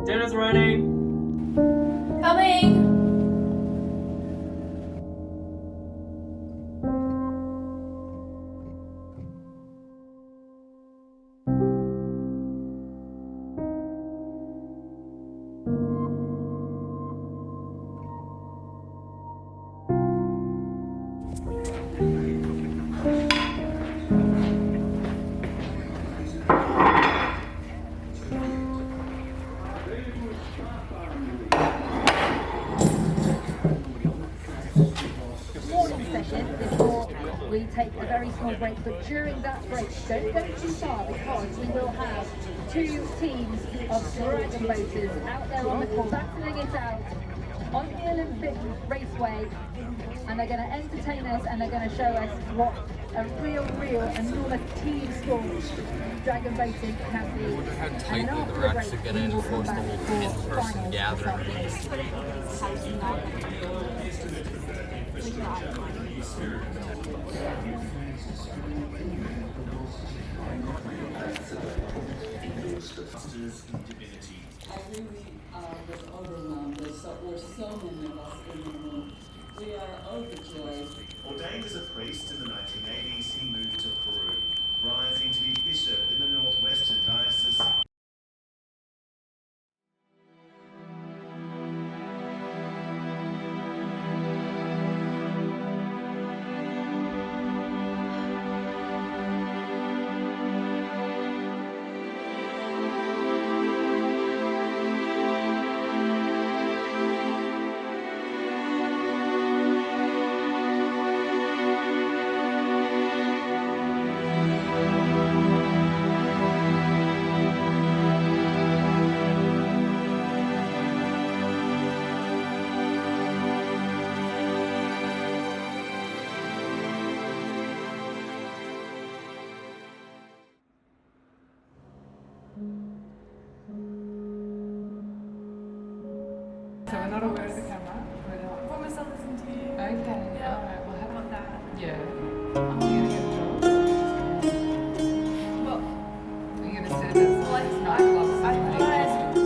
Dinner's ready. Coming! Morning session before we take a very small break, but during that break, don't go too far because we will have two teams of dragon boaters out there on the court, battling it out on the Olympic Raceway, and they're going to entertain us and they're going to show us what a real enormous team sport dragon boating can be. How tightly the racks are going to enforce the whole in-person gathering. I really was overwhelmed. There were so many of us in the room. We are overjoyed. Ordained as a priest in the 1980s, he moved to Peru, rising to be bishop in the Northwestern Diocese. So we're not aware of the camera. I promise I'll listen to you. Okay. Yeah. Alright, well, How about that? yeah. Are you gonna get a job? Well, Are you gonna sit as like, nightclub or I something?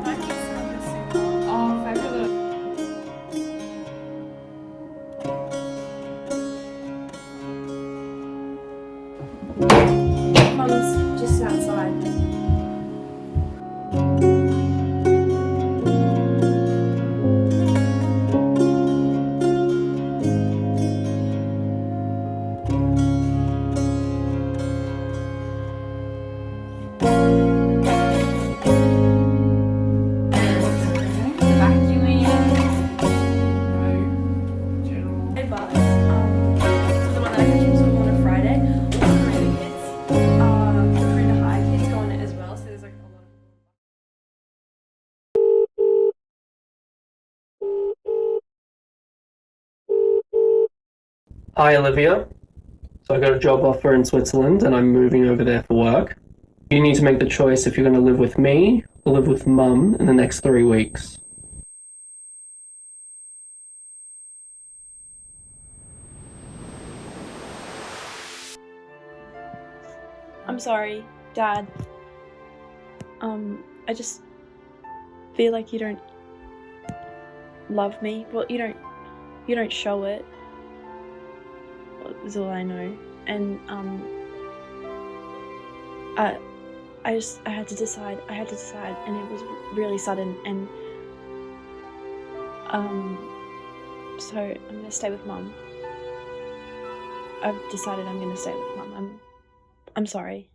might be something soon. Oh, fabulous. Mum's just outside. Vacuuming. General. Hey, bus. So the one that I catch from school on a Friday. All the Frida kids, the Frida High kids go on it as well. So there's like a lot of. Hi Olivia. So I got a job offer in Switzerland and I'm moving over there for work. You need to make the choice if you're going to live with me or live with Mum in the next 3 weeks. I'm sorry, Dad. I just feel like you don't love me. Well, you don't show it. Is all I know. And I had to decide, and it was really sudden. And so I'm gonna stay with Mum. I've decided I'm gonna stay with Mum. I'm sorry.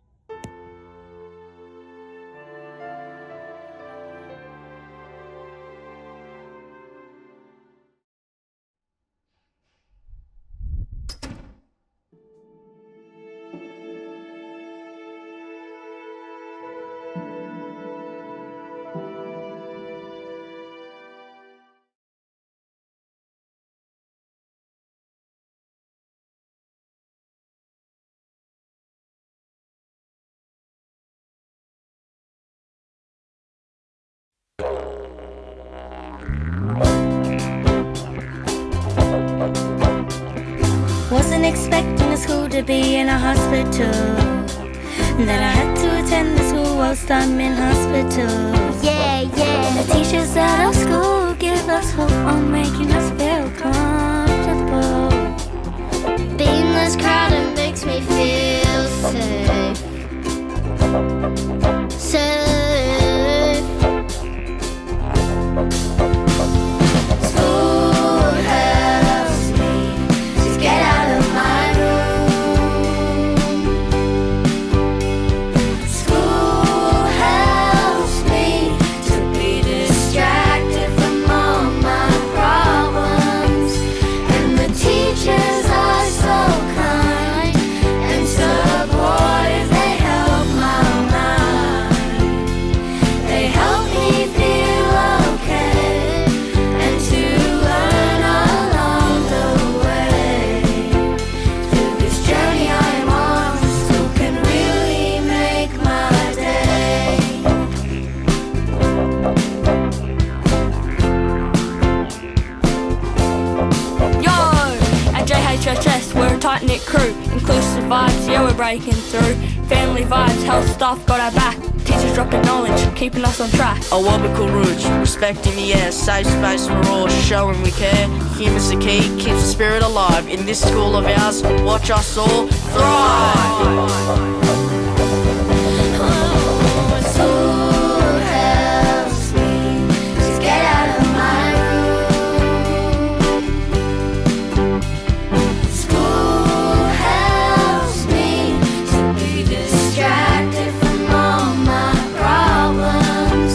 expecting the school to be in a hospital. That I had to attend the school whilst I'm in hospital. Yeah, yeah. The teachers at our school give us hope on making us feel comfortable. Being in this crowd, it makes me feel safe. Safe. School helps me to get out of my room. School helps me to be distracted from all my problems. And the teachers are so kind and supportive. They help my mind. They help me feel okay and to learn along the way. Through this journey I am on, school can really make my day. Yo! At JHSS, we're a tight-knit crew. Inclusive vibes, yeah, we're breaking through. Family vibes, health staff got our back. Teachers dropping knowledge, keeping us on track. A Wabical Rouge, respect in the air, safe space for all, showing we care. Humans are key, keeps the spirit alive. In this school of ours, watch us all thrive. School helps me to get out of my room. School helps me to be distracted from all my problems.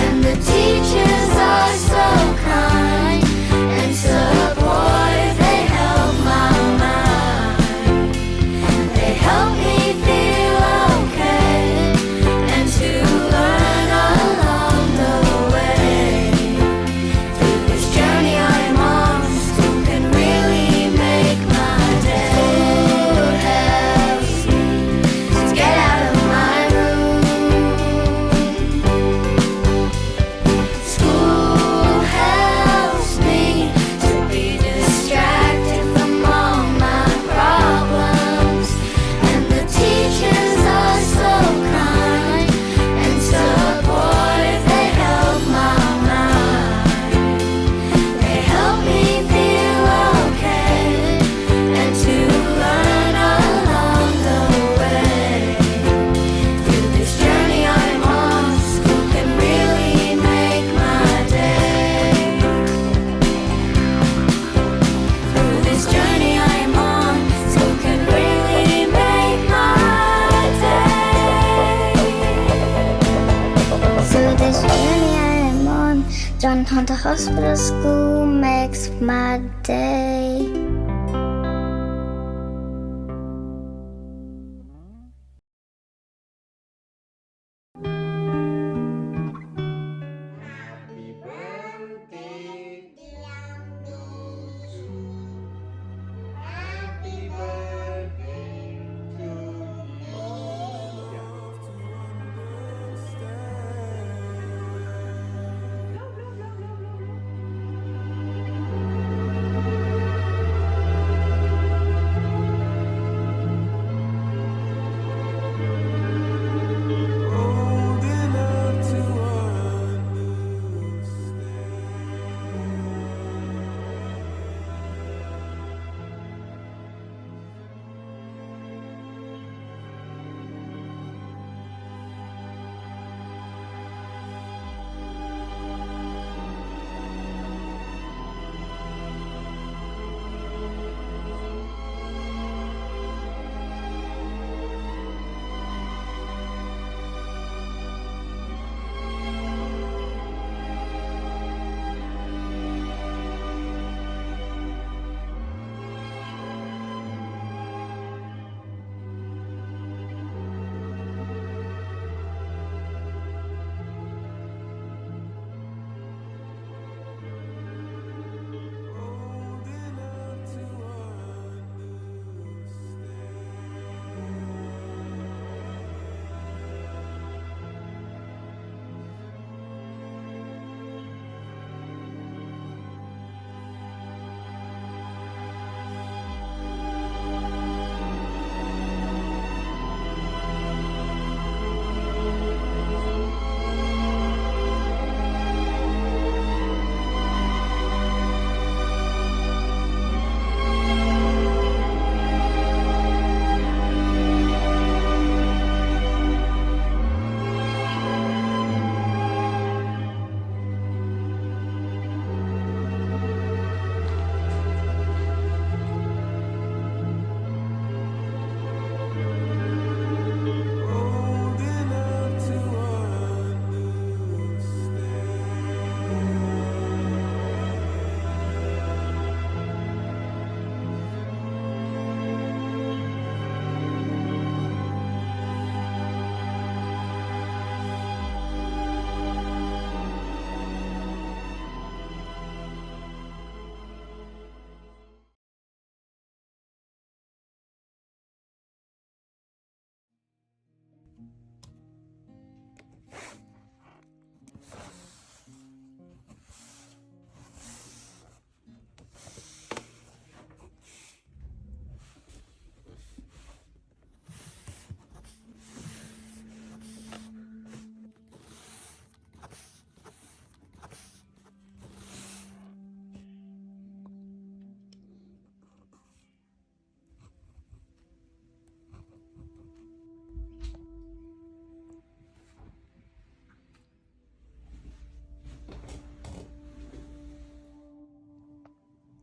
And the teachers are so kind and supportive. They help my mind. They help me feel okay and to learn along the way. Through this journey I am on, school can really make my day. School helps me to get out of my room. School helps me to be distracted from all my problems. And the teachers are so kind and supportive. They help my mind. They help me feel okay and to learn along the way. Through this journey I am on, school can really make my day. Through this journey I am on, school can really make my day. Through this journey I am on, John Hunter Hospital School makes my day.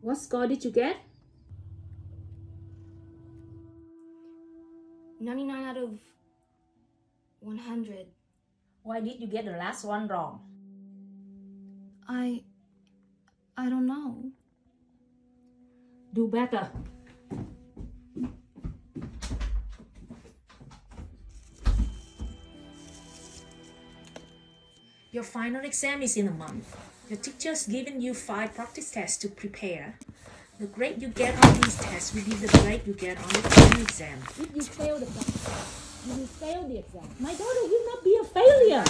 What score did you get? 99 out of 100. Why did you get the last one wrong? I don't know. Do better. Your final exam is in a month. Your teacher's given you 5 practice tests to prepare. The grade you get on these tests will be the grade you get on the final exam. If you fail the practice test, you will fail the exam. My daughter will not be a failure.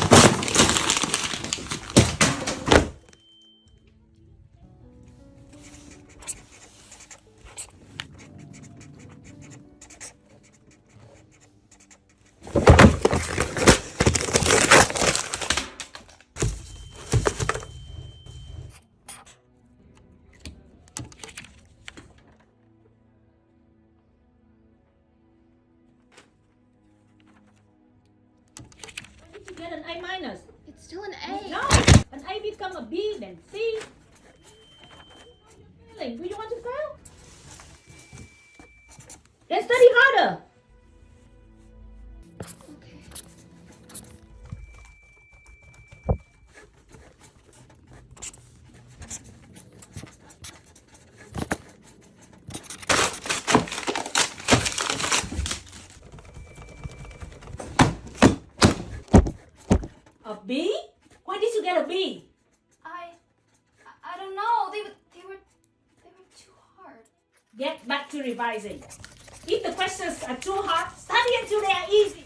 When did you get an A minus? It's still an A. No! An A become a B, then C. Failing. Do you want to fail? Then study harder. Okay. A B? Why did you get a B? I don't know. They were too hard. Get back to revising. If the questions are too hard, study until they are easy.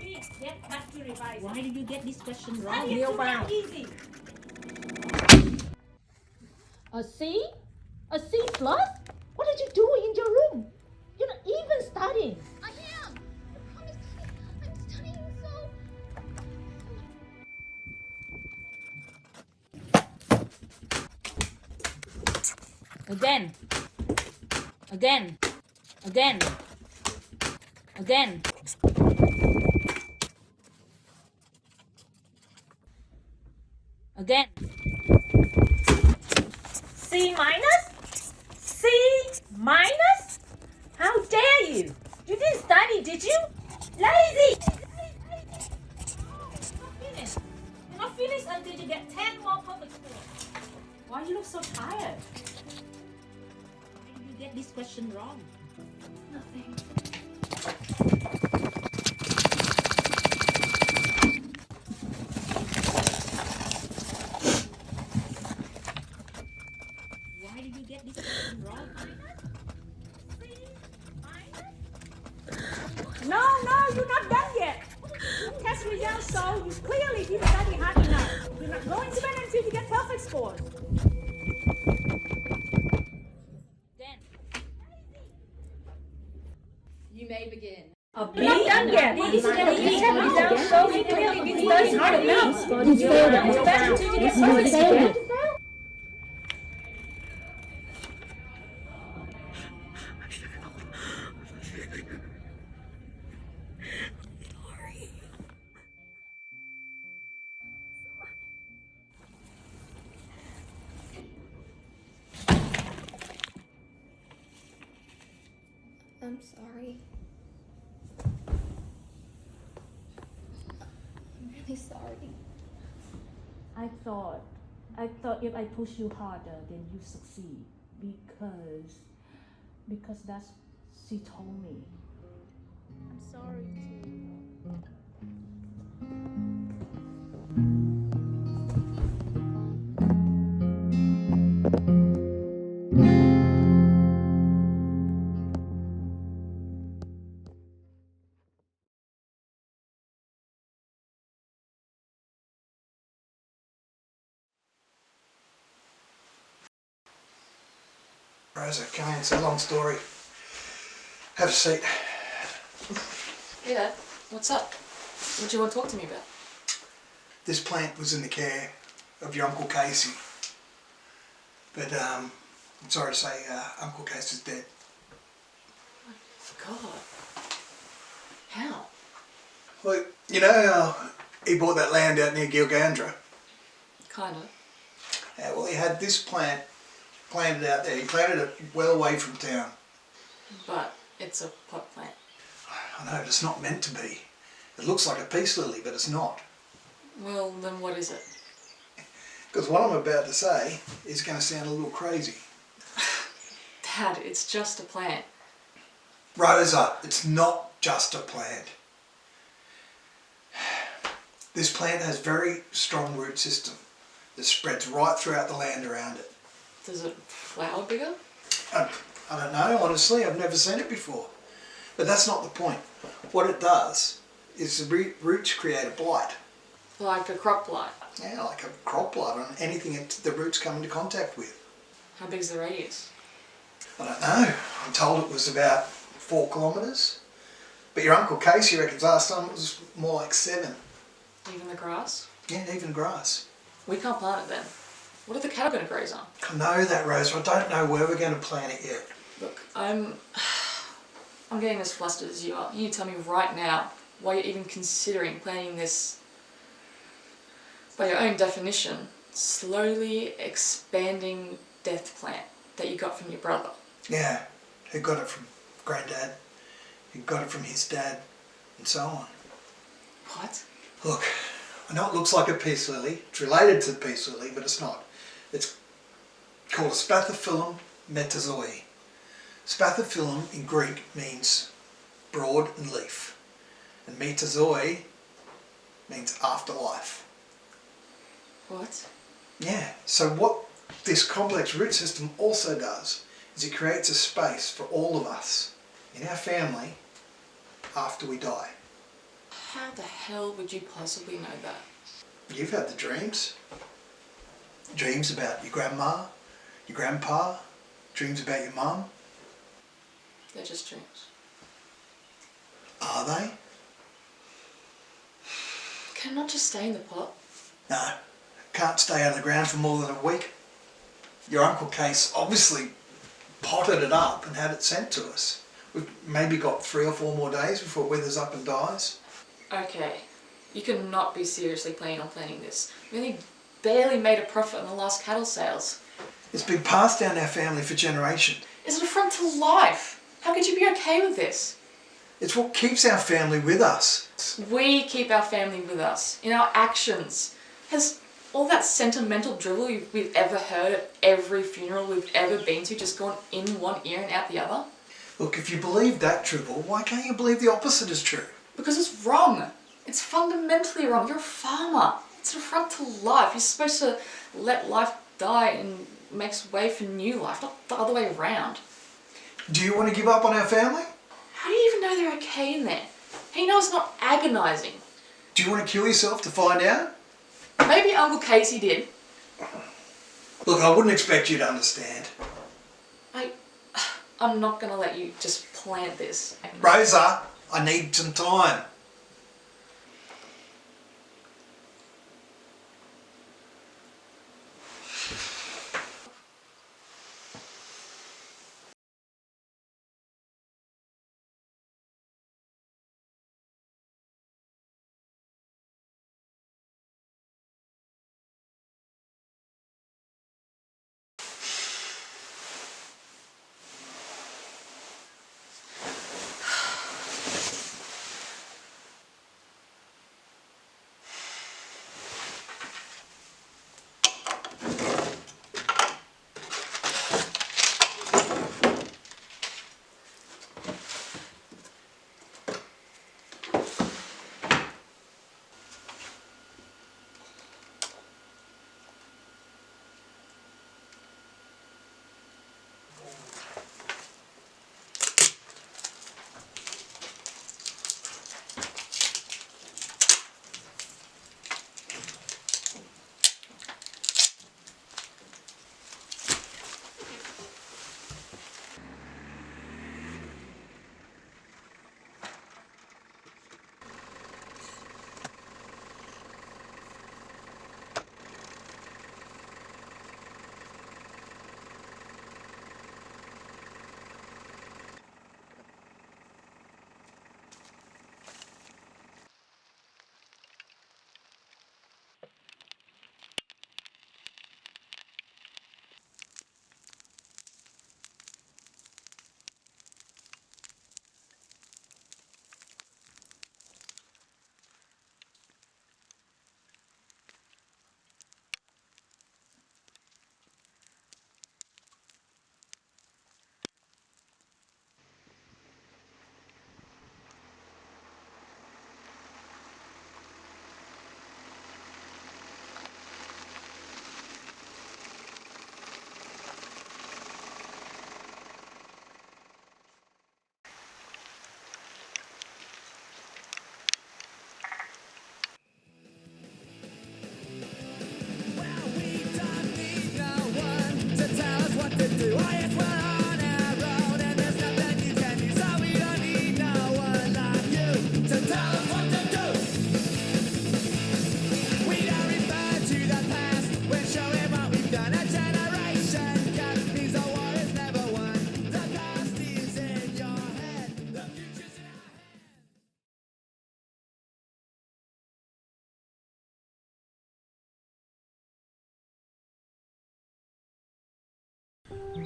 B, get back to revising. Why did you get this question wrong? Study until they are easy. A C? A C plus? What did you do in your room? You're not even studying. I am. I promise. I'm studying so. Again. Again. Again. Again. Again. C minus? C minus? How dare you? You didn't study, did you? Lazy! You're not finished until you get 10 more perfect scores. Why do you look so tired? Why did you get this question wrong? Nothing. Why did you get this question wrong? No, you're not done yet. Test results show you clearly didn't study hard enough. You're not going to bed until you get perfect scores. Then. You may begin. A B? You're not done yet. Why did you get a B? Test results show you clearly didn't study hard enough. You failed it. Bed until you get perfect scores. I'm sorry. I'm really sorry. I thought if I push you harder, then you succeed because that's she told me. I'm sorry too. Rosa, come in. It's a long story. Have a seat. Yeah, what's up? What do you want to talk to me about? This plant was in the care of your Uncle Casey. But I'm sorry to say, Uncle Casey's dead. God. How? Look, you know how he bought that land out near Gilgandra? Kinda. Yeah, well, he had this plant planted out there. He planted it well away from town. But it's a pot plant. I know, but it's not meant to be. It looks like a peace lily, but it's not. Well, then what is it? Because what I'm about to say is going to sound a little crazy. Dad, it's just a plant. Rosa, it's not just a plant. This plant has very strong root system that spreads right throughout the land around it. Does it flower bigger? I don't know, honestly, I've never seen it before. But that's not the point. What it does is the roots create a blight. Like a crop blight. Yeah, like a crop blight on anything the roots come into contact with. How big's the radius? I don't know. I'm told it was about 4 kilometres. But your Uncle Casey reckons last time it was more like 7. Even the grass? Yeah, even grass. We can't plant it then. What are the cattle going to graze on? I know that, Rose. I don't know where we're going to plant it yet. Look, I'm getting as flustered as you are. You need to tell me right now why you're even considering planting this, by your own definition, slowly expanding death plant that you got from your brother. Yeah, who got it from Granddad, who got it from his dad, and so on. What? Look, I know it looks like a peace lily. It's related to the peace lily, but it's not. It's called a Spathiphyllum metazoi. Spathiphyllum in Greek means broad and leaf, and metazoi means afterlife. What? Yeah, so what this complex root system also does is it creates a space for all of us in our family after we die. How the hell would you possibly know that? You've had the dreams. Dreams about your grandma, your grandpa, dreams about your mum. They're just dreams. Are they? Can it not just stay in the pot? No, can't stay on the ground for more than a week. Your Uncle Case obviously potted it up and had it sent to us. We've maybe got 3 or 4 more days before it withers up and dies. Okay, you cannot be seriously planning on planting this. We only barely made a profit on the last cattle sales. It's been passed down our family for generations. It's an affront to life. How could you be okay with this? It's what keeps our family with us. We keep our family with us, in our actions. Has all that sentimental drivel we've ever heard at every funeral we've ever been to just gone in one ear and out the other? Look, if you believe that drivel, why can't you believe the opposite is true? Because it's wrong. It's fundamentally wrong. You're a farmer. It's an affront to life. You're supposed to let life die and make way for new life, not the other way around. Do you want to give up on our family? How do you even know they're okay in there? How do you know it's not agonising? Do you want to kill yourself to find out? Maybe Uncle Casey did. Look, I wouldn't expect you to understand. I'm not going to let you just plant this. Rosa, I need some time.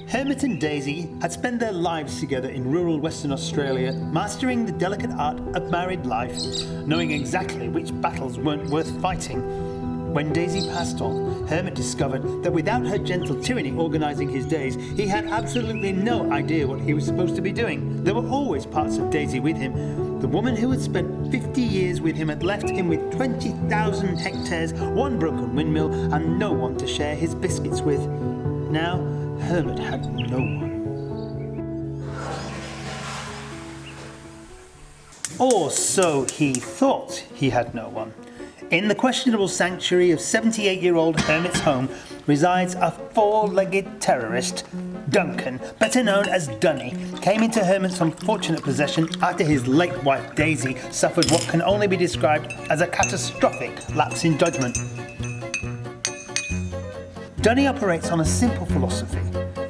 Hermit and Daisy had spent their lives together in rural Western Australia, mastering the delicate art of married life, knowing exactly which battles weren't worth fighting. When Daisy passed on, Hermit discovered that without her gentle tyranny organising his days, he had absolutely no idea what he was supposed to be doing. There were always parts of Daisy with him. The woman who had spent 50 years with him had left him with 20,000 hectares, one broken windmill, and no one to share his biscuits with. Now, Hermit had no one. Or so he thought he had no one. In the questionable sanctuary of 78-year-old Hermit's home resides a four-legged terrorist. Duncan, better known as Dunny, came into Hermit's unfortunate possession after his late wife Daisy suffered what can only be described as a catastrophic lapse in judgment. Dunny operates on a simple philosophy.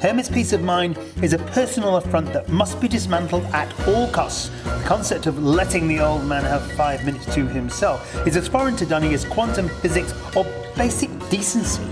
Hermit's peace of mind is a personal affront that must be dismantled at all costs. The concept of letting the old man have 5 minutes to himself is as foreign to Dunny as quantum physics or basic decency.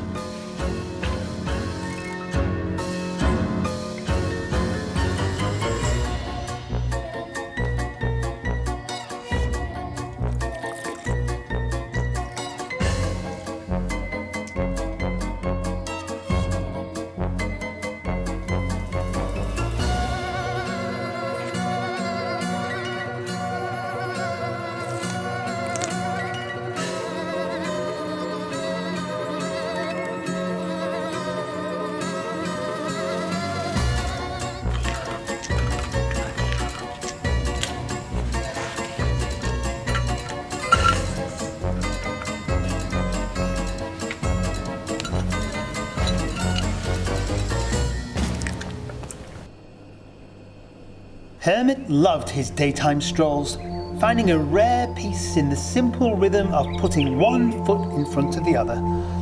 Hermit loved his daytime strolls, finding a rare peace in the simple rhythm of putting one foot in front of the other.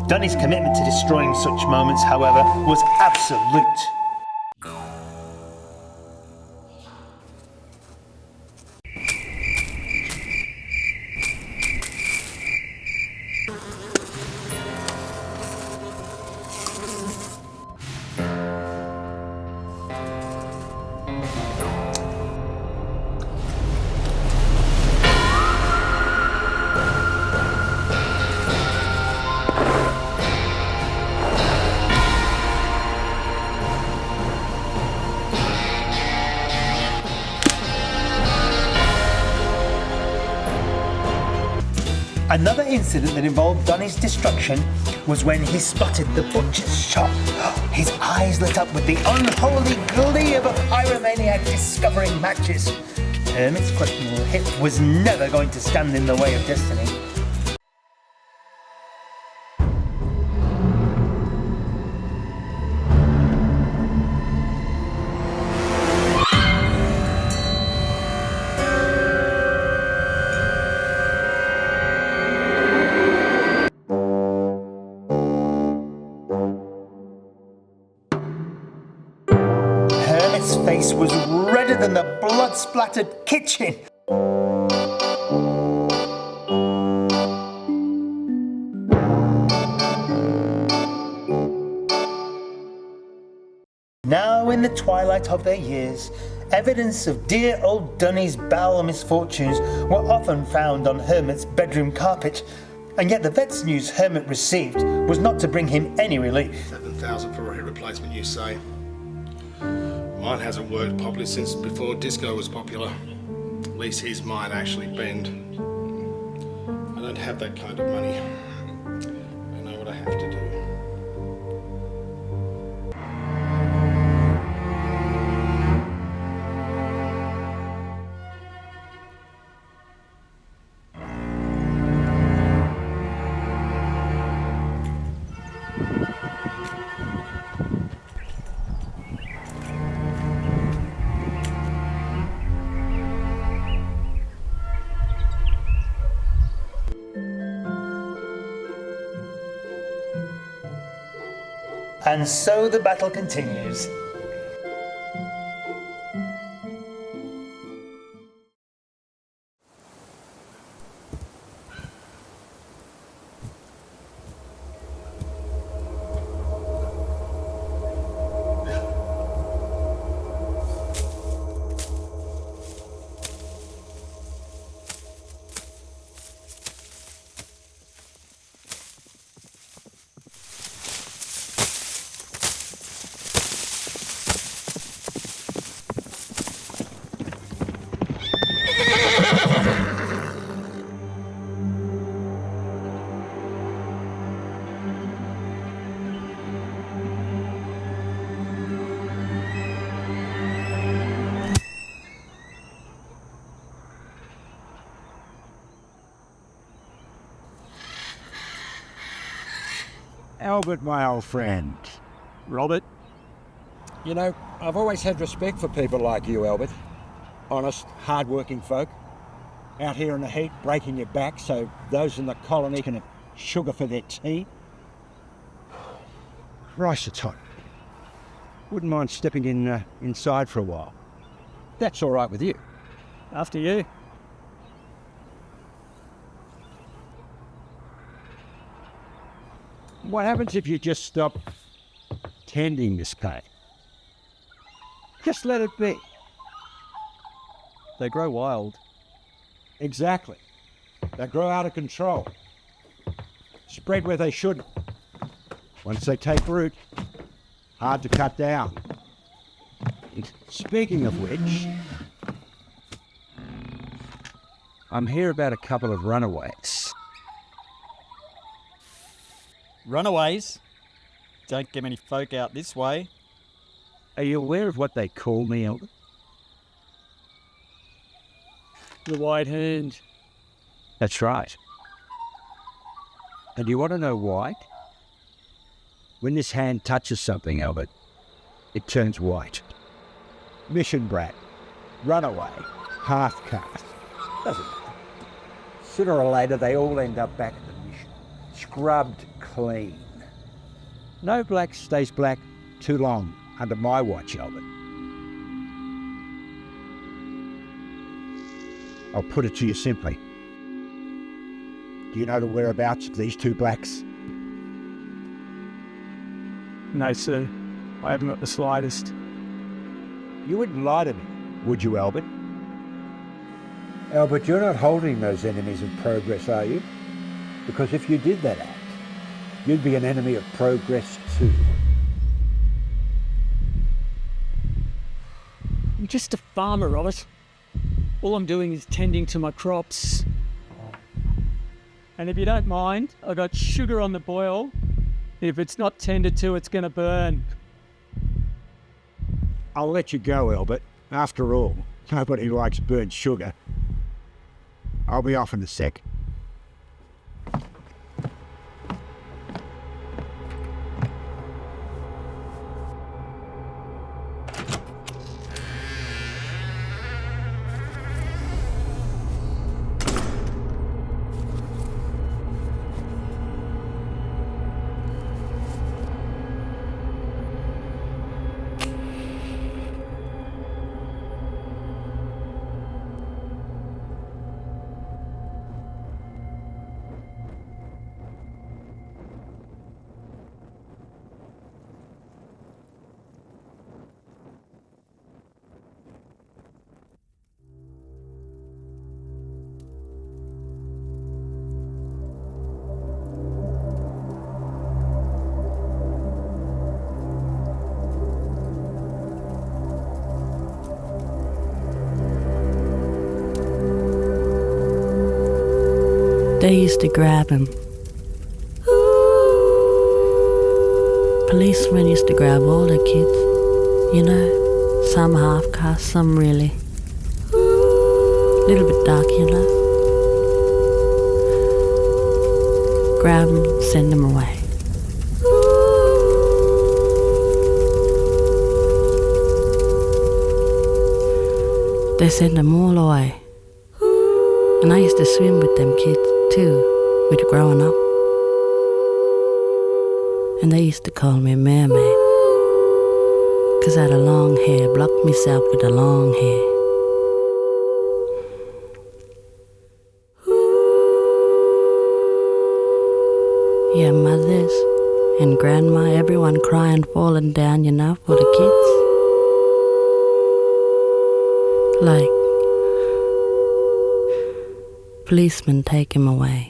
Dunny's commitment to destroying such moments, however, was absolute. Another incident that involved Dunny's destruction was when he spotted the butcher's shop. His eyes lit up with the unholy glee of a pyromaniac discovering matches. Hermit's questionable hit was never going to stand in the way of destiny. Hermit's face was redder than the blood-splattered kitchen. Now, in the twilight of their years, evidence of dear old Dunny's bowel misfortunes were often found on Hermit's bedroom carpet, and yet the vet's news Hermit received was not to bring him any relief. 7,000 for a hip replacement, you say? Mine hasn't worked properly since before disco was popular. At least his might actually bend. I don't have that kind of money. I know what I have to do. And so the battle continues. Albert, my old friend. Robert? You know, I've always had respect for people like you, Albert. Honest, hard-working folk. Out here in the heat, breaking your back so those in the colony can have sugar for their tea. Christ, it's hot. Wouldn't mind stepping inside for a while. That's all right with you. After you. What happens if you just stop tending this plant? Just let it be. They grow wild. Exactly. They grow out of control. Spread where they shouldn't. Once they take root, hard to cut down. Speaking of which, I'm here about a couple of runaways. Runaways? Don't get many folk out this way. Are you aware of what they call me, Albert? The White Hand. That's right. And you want to know why? When this hand touches something, Albert, it turns white. Mission brat, runaway, half-caste. Doesn't matter. Sooner or later, they all end up back at the mission, scrubbed clean. No black stays black too long under my watch, Albert. I'll put it to you simply. Do you know the whereabouts of these two blacks? No, sir. I haven't got the slightest. You wouldn't lie to me, would you, Albert? Albert, you're not holding those enemies of progress, are you? Because if you did that act, you'd be an enemy of progress too. I'm just a farmer, Robert. All I'm doing is tending to my crops. And if you don't mind, I got sugar on the boil. If it's not tended to, it's going to burn. I'll let you go, Albert. After all, nobody likes burnt sugar. I'll be off in a sec. They used to grab him. Policemen used to grab all the kids, you know, some half-caste, some really. Little bit dark, you know. Grab them, send them away. They send them all away. And I used to swim with them kids too, with growing up. And they used to call me mermaid, 'cause I had a long hair, blocked myself with a long hair. Yeah, mothers and grandma, everyone crying, falling down, you know, for the kids. Like, policemen take him away.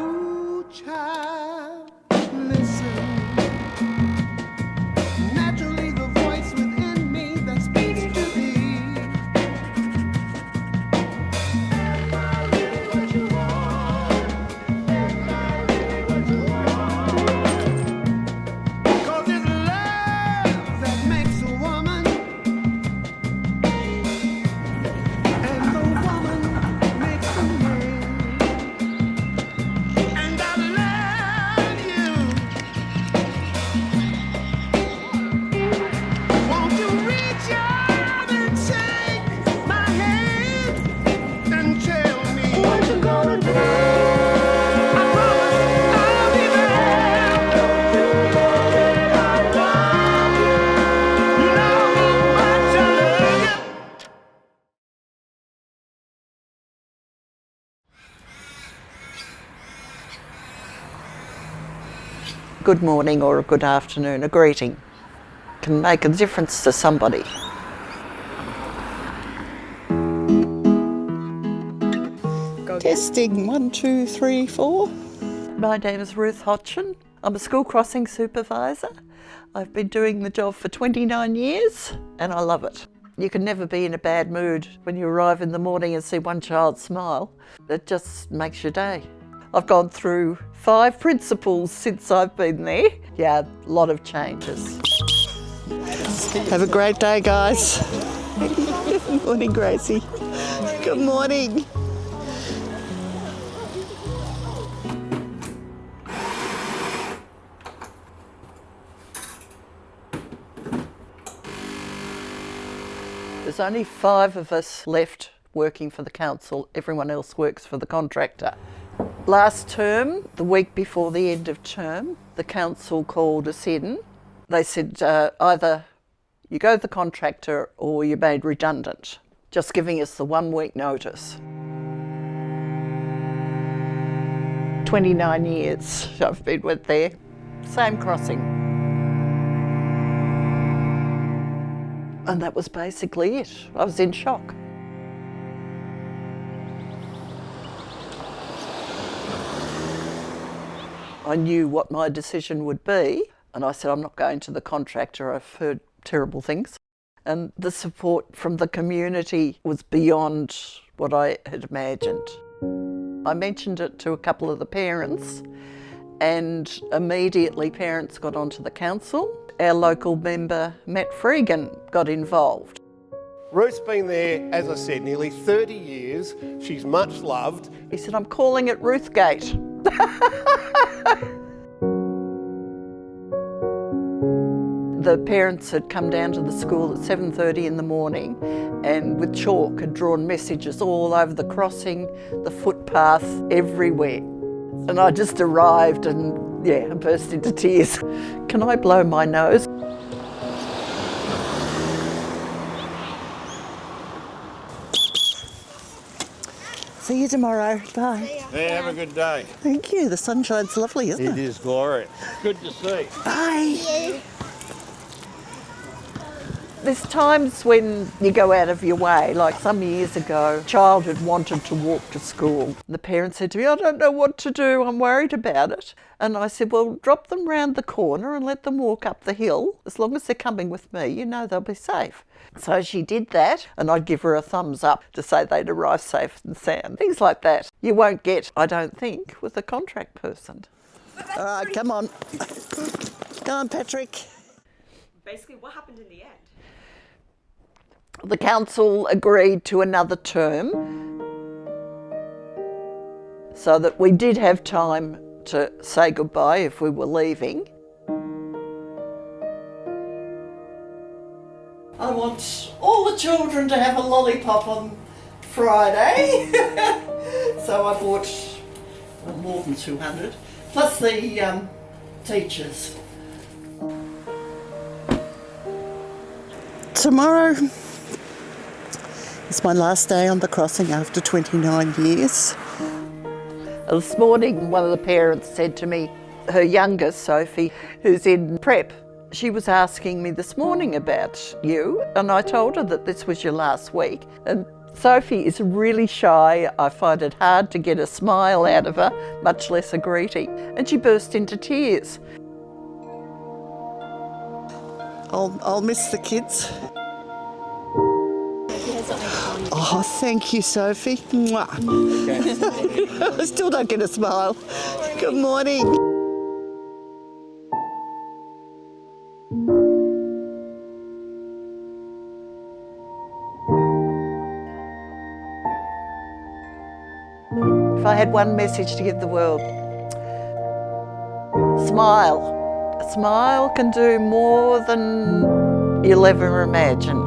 Ooh, child, listen. Naturally, the voice within me that speaks to thee. Am I really what you want? Am I really what you want? 'Cause it's love that makes a woman, and the woman makes the man. And I love you. Won't you reach out and take my hand and tell me what you gonna do? I promise I'll be there. Don't you know that I love you? You know how much I love you. Good morning or a good afternoon, a greeting can make a difference to somebody. Testing 1, 2, 3, 4. My name is Ruth Hodgson. I'm a school crossing supervisor. I've been doing the job for 29 years and I love it. You can never be in a bad mood when you arrive in the morning and see one child smile. It just makes your day. I've gone through 5 principals since I've been there. Yeah, a lot of changes. Have a great day, guys. Good morning, Gracie. Good morning. There's only 5 of us left working for the council. Everyone else works for the contractor. Last term, the week before the end of term, the council called us in. They said either you go to the contractor or you're made redundant, just giving us the 1 week notice. 29 years I've been with there, same crossing. And that was basically it. I was in shock. I knew what my decision would be, and I said, I'm not going to the contractor. I've heard terrible things. And the support from the community was beyond what I had imagined. I mentioned it to a couple of the parents, and immediately parents got onto the council. Our local member, Matt Freegan, got involved. Ruth's been there, as I said, nearly 30 years. She's much loved. He said, I'm calling it Ruthgate. The parents had come down to the school at 7:30 in the morning and with chalk had drawn messages all over the crossing, the footpath, everywhere. And I just arrived and, yeah, I burst into tears. Can I blow my nose? See you tomorrow. Bye. Yeah, have a good day. Thank you. The sunshine's lovely, isn't it? It is glorious. Good to see. Bye. There's times when you go out of your way, like some years ago, a child had wanted to walk to school. The parents said to me, I don't know what to do, I'm worried about it. And I said, well, drop them round the corner and let them walk up the hill. As long as they're coming with me, you know they'll be safe. So she did that, and I'd give her a thumbs up to say they'd arrive safe and sound. Things like that. You won't get, I don't think, with a contract person. All right, come on. Come on, Patrick. Basically, what happened in the end? The council agreed to another term so that we did have time to say goodbye if we were leaving. I want all the children to have a lollipop on Friday. So I bought more than 200, plus the teachers. Tomorrow it's my last day on the crossing after 29 years. This morning, one of the parents said to me, her youngest, Sophie, who's in prep, she was asking me this morning about you, and I told her that this was your last week. And Sophie is really shy. I find it hard to get a smile out of her, much less a greeting. And she burst into tears. I'll miss the kids. Oh, thank you, Sophie. Mwah. I still don't get a smile. Good morning. If I had one message to give the world, smile. A smile can do more than you'll ever imagine.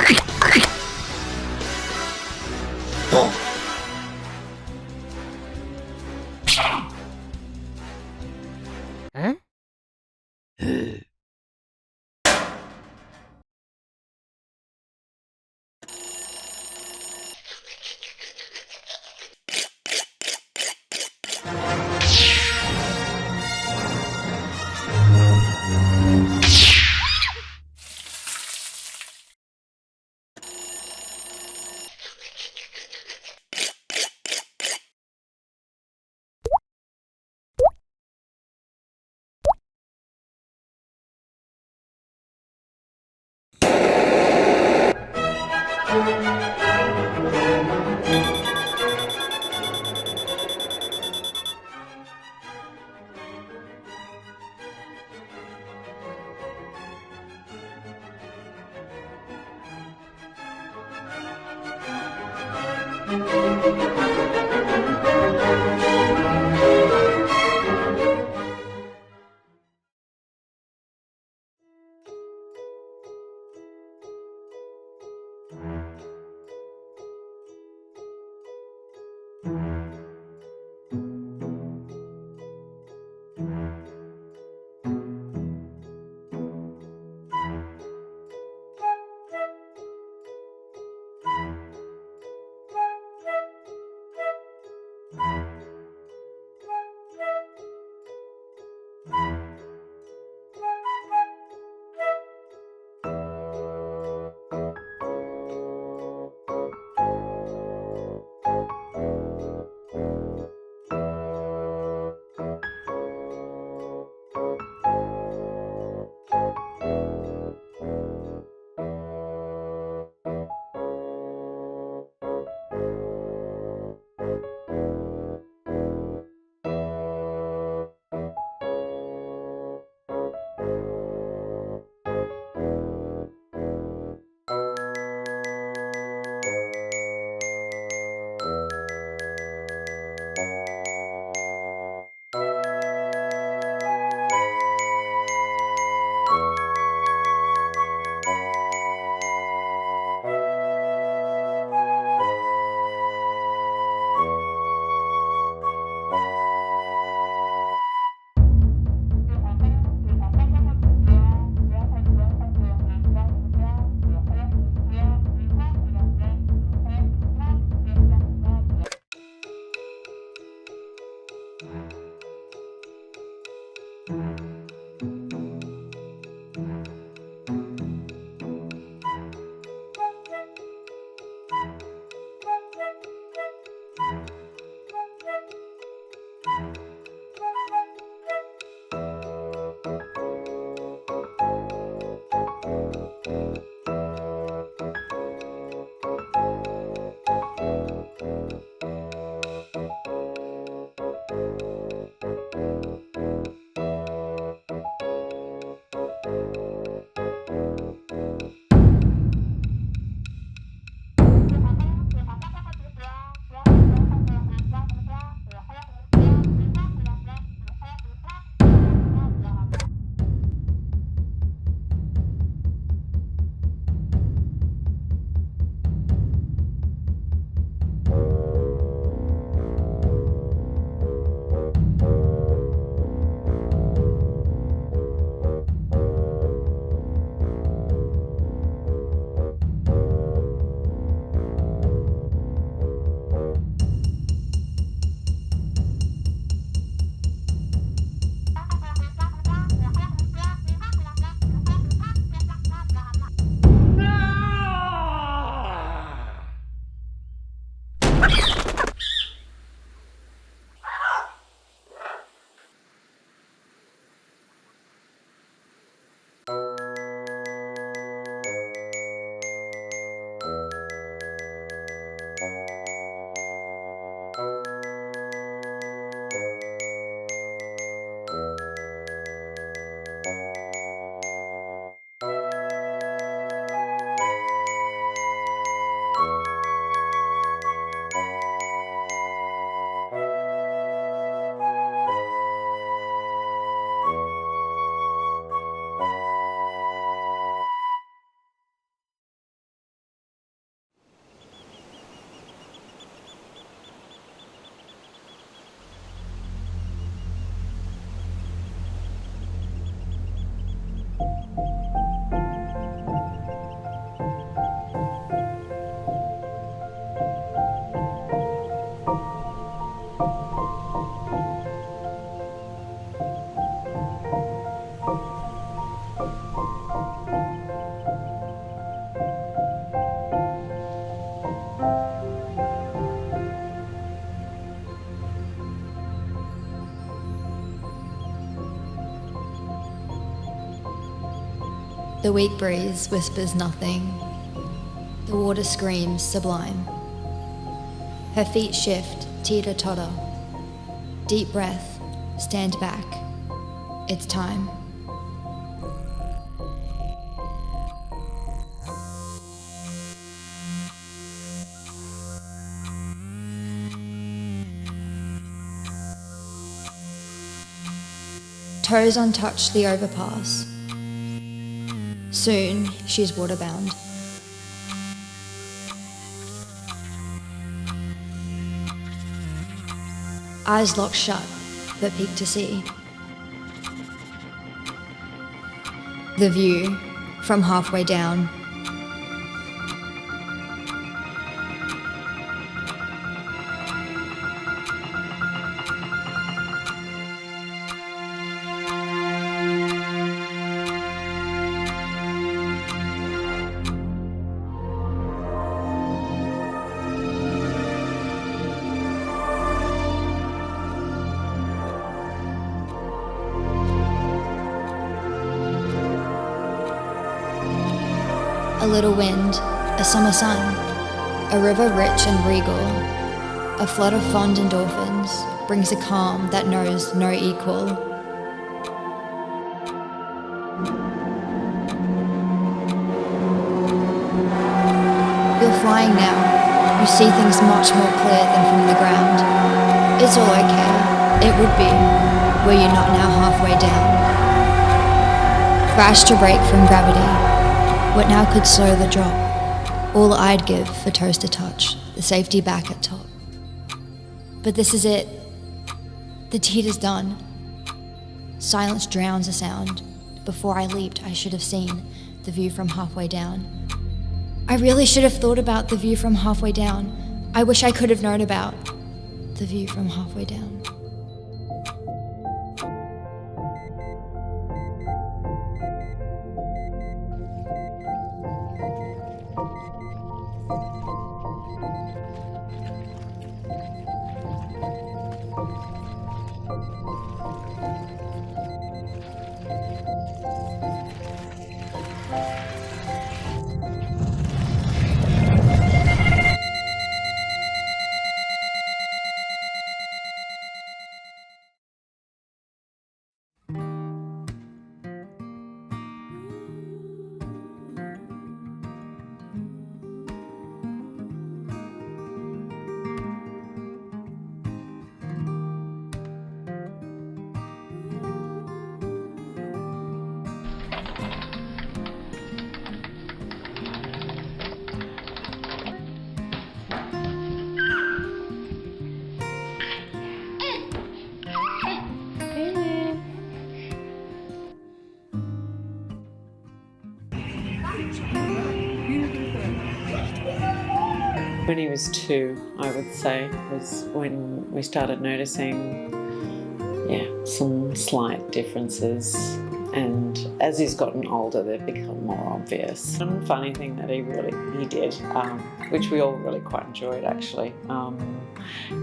Huh? The weak breeze whispers nothing. The water screams sublime. Her feet shift, teeter-totter. Deep breath, stand back. It's time. Toes untouched the overpass. Soon, she's waterbound. Eyes locked shut, but peek to see. The view from halfway down. A little wind, a summer sun, a river rich and regal, a flood of fond endorphins brings a calm that knows no equal. You're flying now, you see things much more clear than from the ground. It's all okay, it would be, were you not now halfway down. Crash to break from gravity. What now could slow the drop? All I'd give for toes to touch, the safety back at top. But this is it. The teeter's done. Silence drowns a sound. Before I leaped, I should have seen the view from halfway down. I really should have thought about the view from halfway down. I wish I could have known about the view from halfway down. When he was 2, I would say, was when we started noticing, some slight differences. And as he's gotten older, they've become more obvious. One funny thing that he did, which we all really quite enjoyed actually,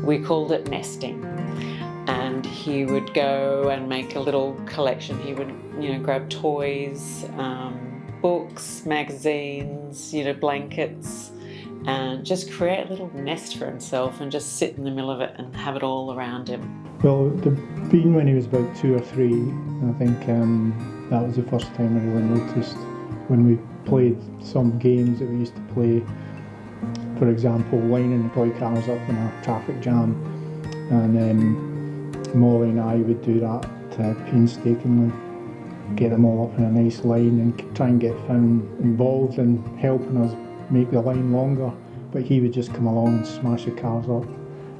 we called it nesting. And he would go and make a little collection. He would, grab toys, books, magazines, blankets, and just create a little nest for himself and just sit in the middle of it and have it all around him. Well, being when he was about 2 or 3, I think that was the first time I really noticed when we played some games that we used to play. For example, lining the toy cars up in a traffic jam, and then Molly and I would do that painstakingly, get them all up in a nice line and try and get Finn involved in helping us make the line longer, but he would just come along and smash the cars up,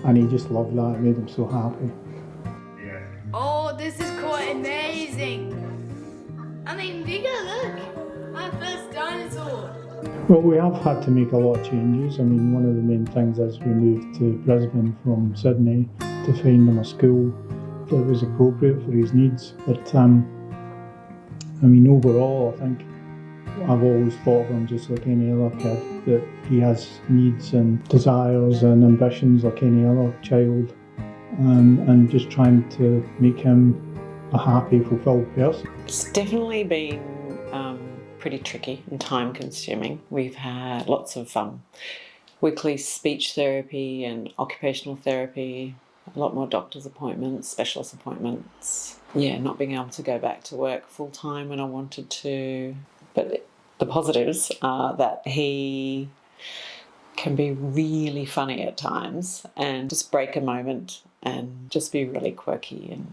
and he just loved that. It made him so happy. Oh, this is quite amazing. I mean, bigger, look, my first dinosaur. Well, we have had to make a lot of changes. I mean, one of the main things is we moved to Brisbane from Sydney to find him a school that was appropriate for his needs. But I mean, overall, I think I've always thought of him just like any other kid, that he has needs and desires and ambitions like any other child, and just trying to make him a happy, fulfilled person. It's definitely been pretty tricky and time consuming. We've had lots of weekly speech therapy and occupational therapy, a lot more doctor's appointments, specialist appointments. Yeah, not being able to go back to work full time when I wanted to. But the positives are that he can be really funny at times and just break a moment and just be really quirky and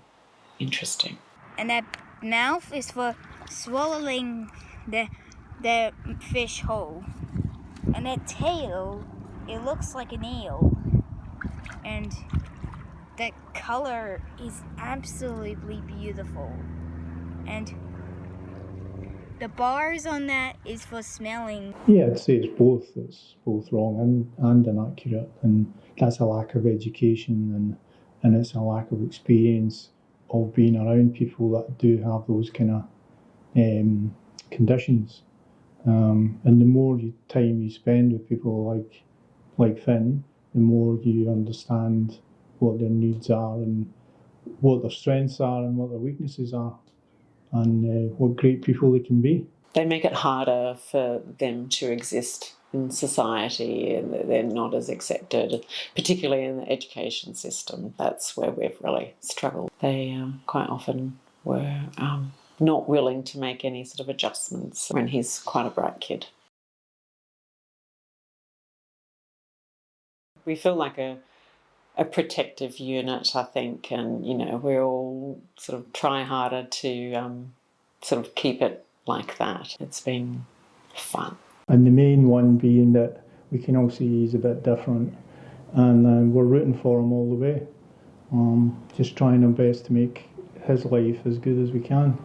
interesting. And that mouth is for swallowing the fish whole. And that tail, it looks like an eel. And that color is absolutely beautiful. And the bars on that is for smelling. Yeah, I'd say it's both. It's both wrong and inaccurate, and that's a lack of education and it's a lack of experience of being around people that do have those kind of conditions. And the more time you spend with people like Finn, the more you understand what their needs are and what their strengths are and what their weaknesses are, and what great people they can be. They make it harder for them to exist in society, and they're not as accepted, particularly in the education system. That's where we've really struggled. They quite often were not willing to make any sort of adjustments when he's quite a bright kid. We feel like a protective unit, I think, and we all sort of try harder to sort of keep it like that. It's been fun. And the main one being that we can all see he's a bit different, and we're rooting for him all the way. Just trying our best to make his life as good as we can.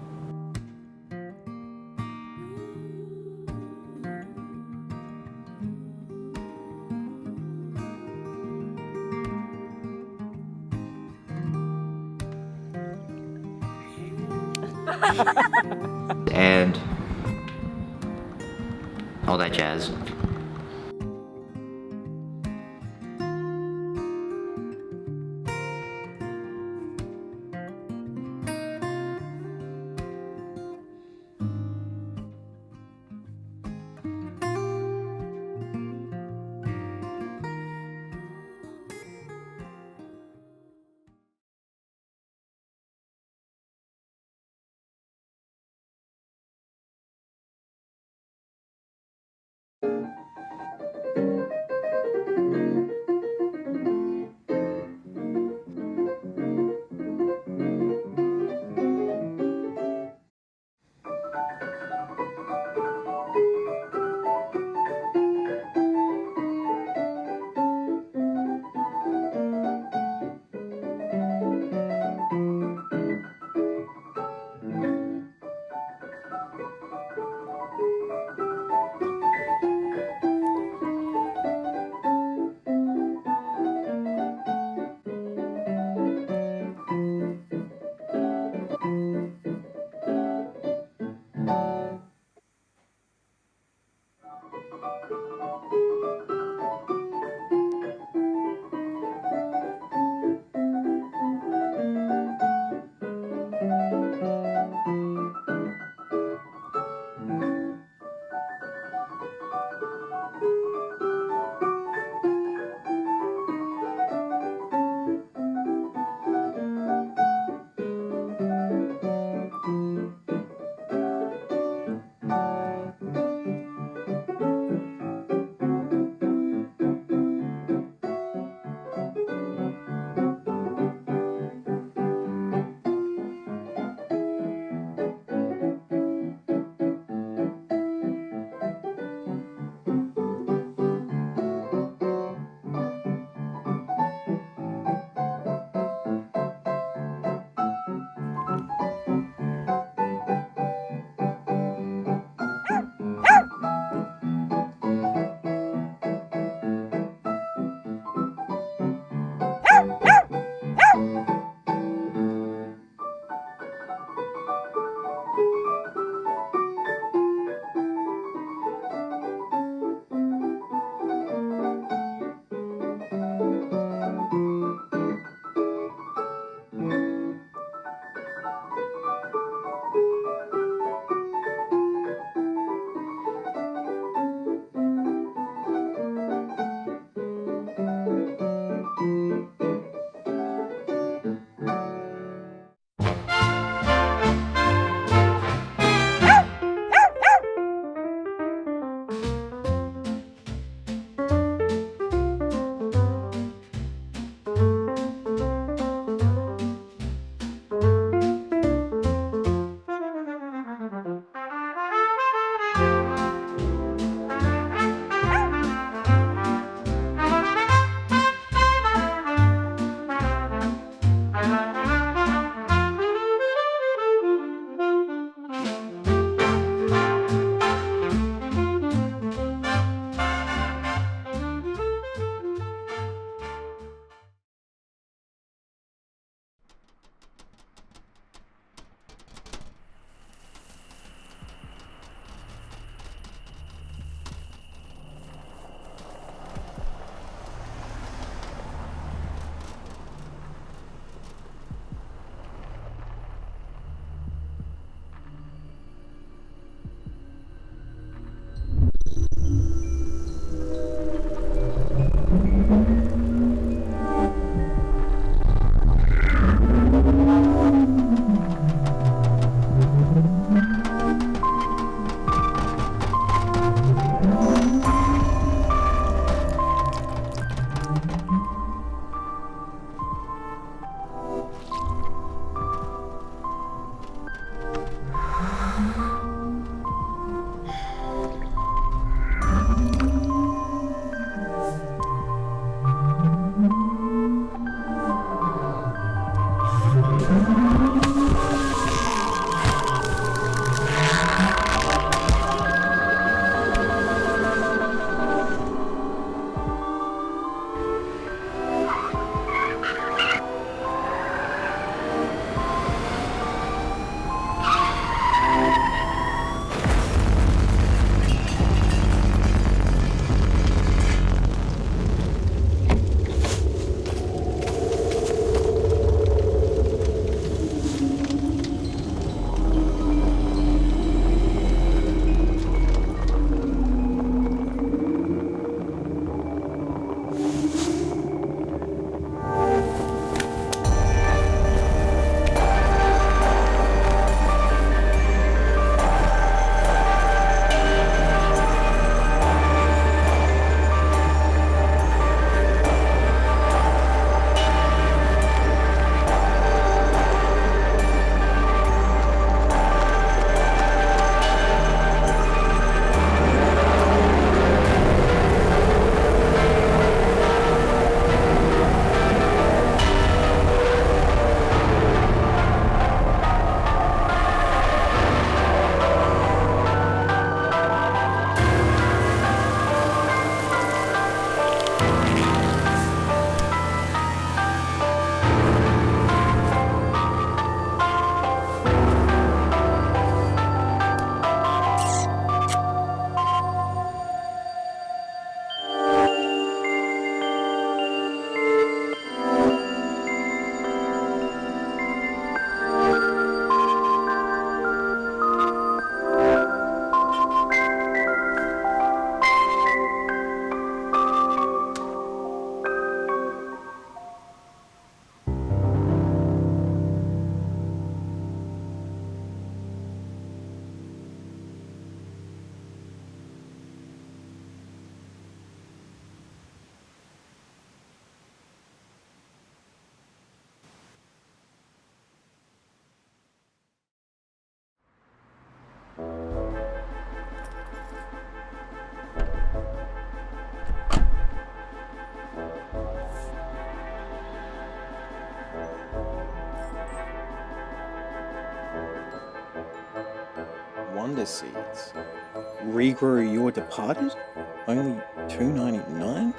And all that jazz. seeds. Regrow your departed? Only $2.99?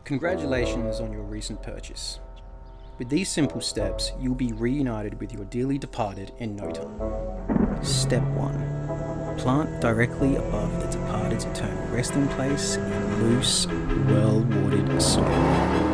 Congratulations on your recent purchase. With these simple steps, you'll be reunited with your dearly departed in no time. Step 1. Plant directly above the departed's eternal resting place in loose, well-watered soil.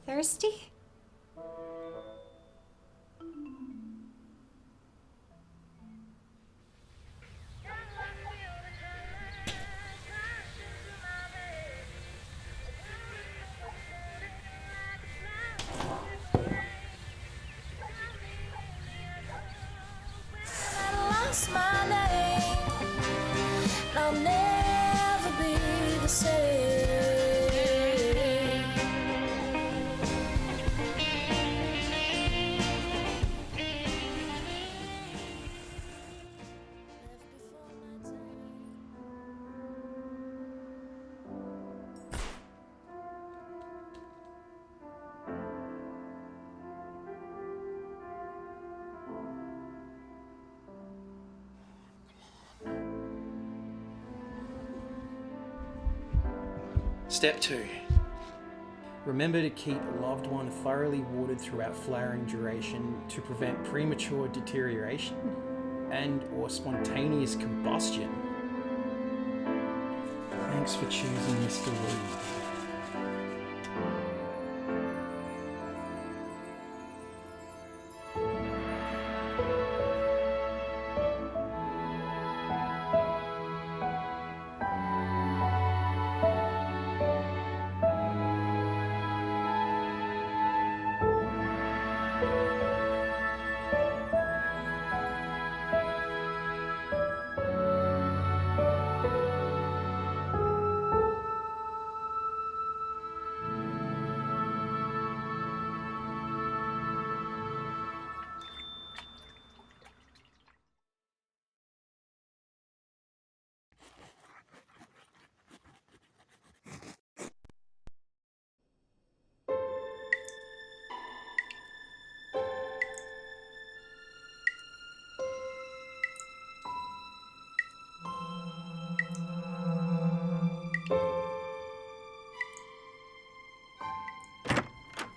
Thirsty? Lost my name, and I'll never be the same. Step 2. Remember to keep a loved one thoroughly watered throughout flowering duration to prevent premature deterioration and or spontaneous combustion. Thanks for choosing Mr. Lee.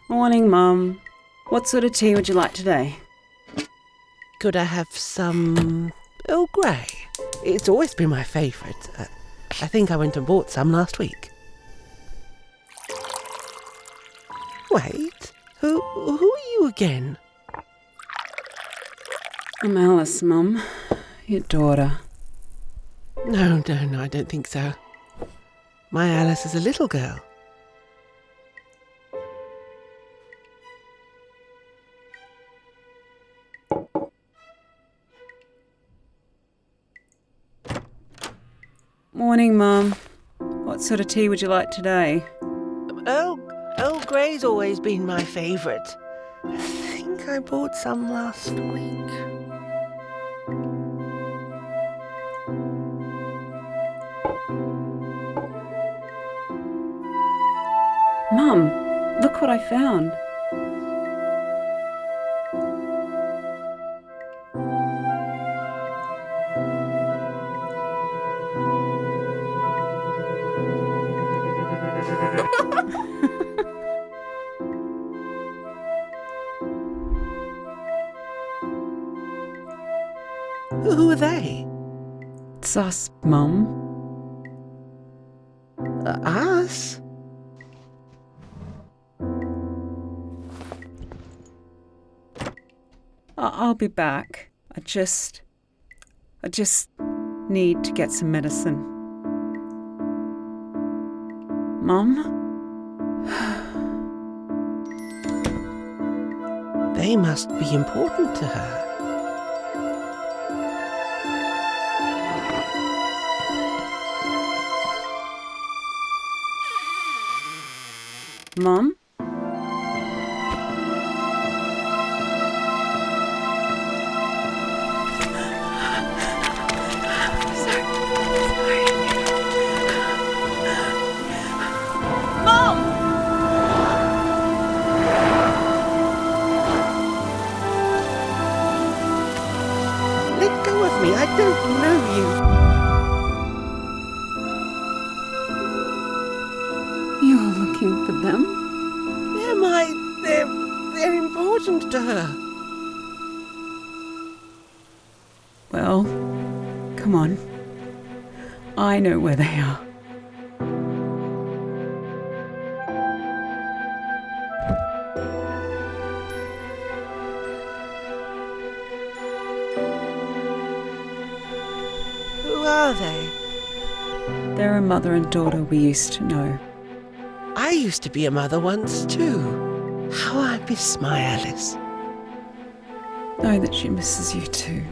Morning, Mum. What sort of tea would you like today? Could I have some Earl Grey? It's always been my favourite. I think I went and bought some last week. Wait, who are you again? I'm Alice, Mum. Your daughter. No, I don't think so. My Alice is a little girl. Morning, Mum. What sort of tea would you like today? Earl Grey's always been my favourite. I think I bought some last week. Mum, look what I found. Who are they? It's us, Mum. Us? I'll be back. I just need to get some medicine. Mum? They must be important to her. Mum? Let go of me, I don't know you. You're looking for them? They're important to her. Well, come on. I know where they are. Who are they? They're a mother and daughter we used to know. I used to be a mother once too. How I miss my Alice. Know that she misses you too.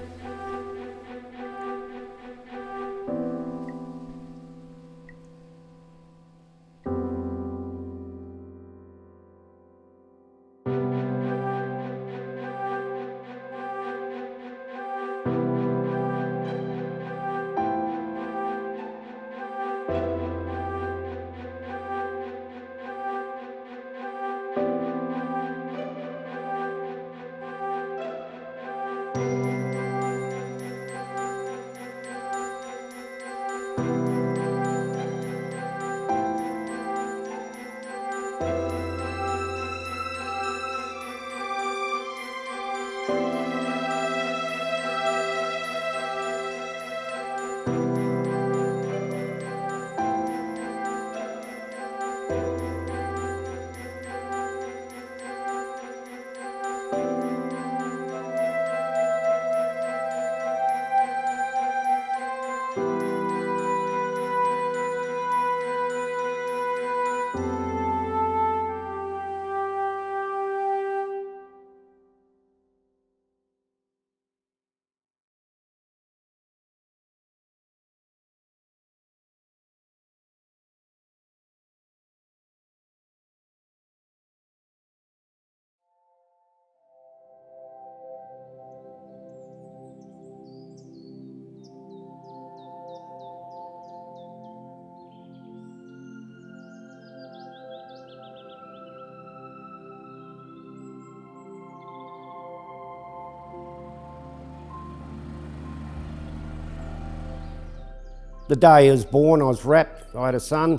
The day he was born, I was wrapped. I had a son.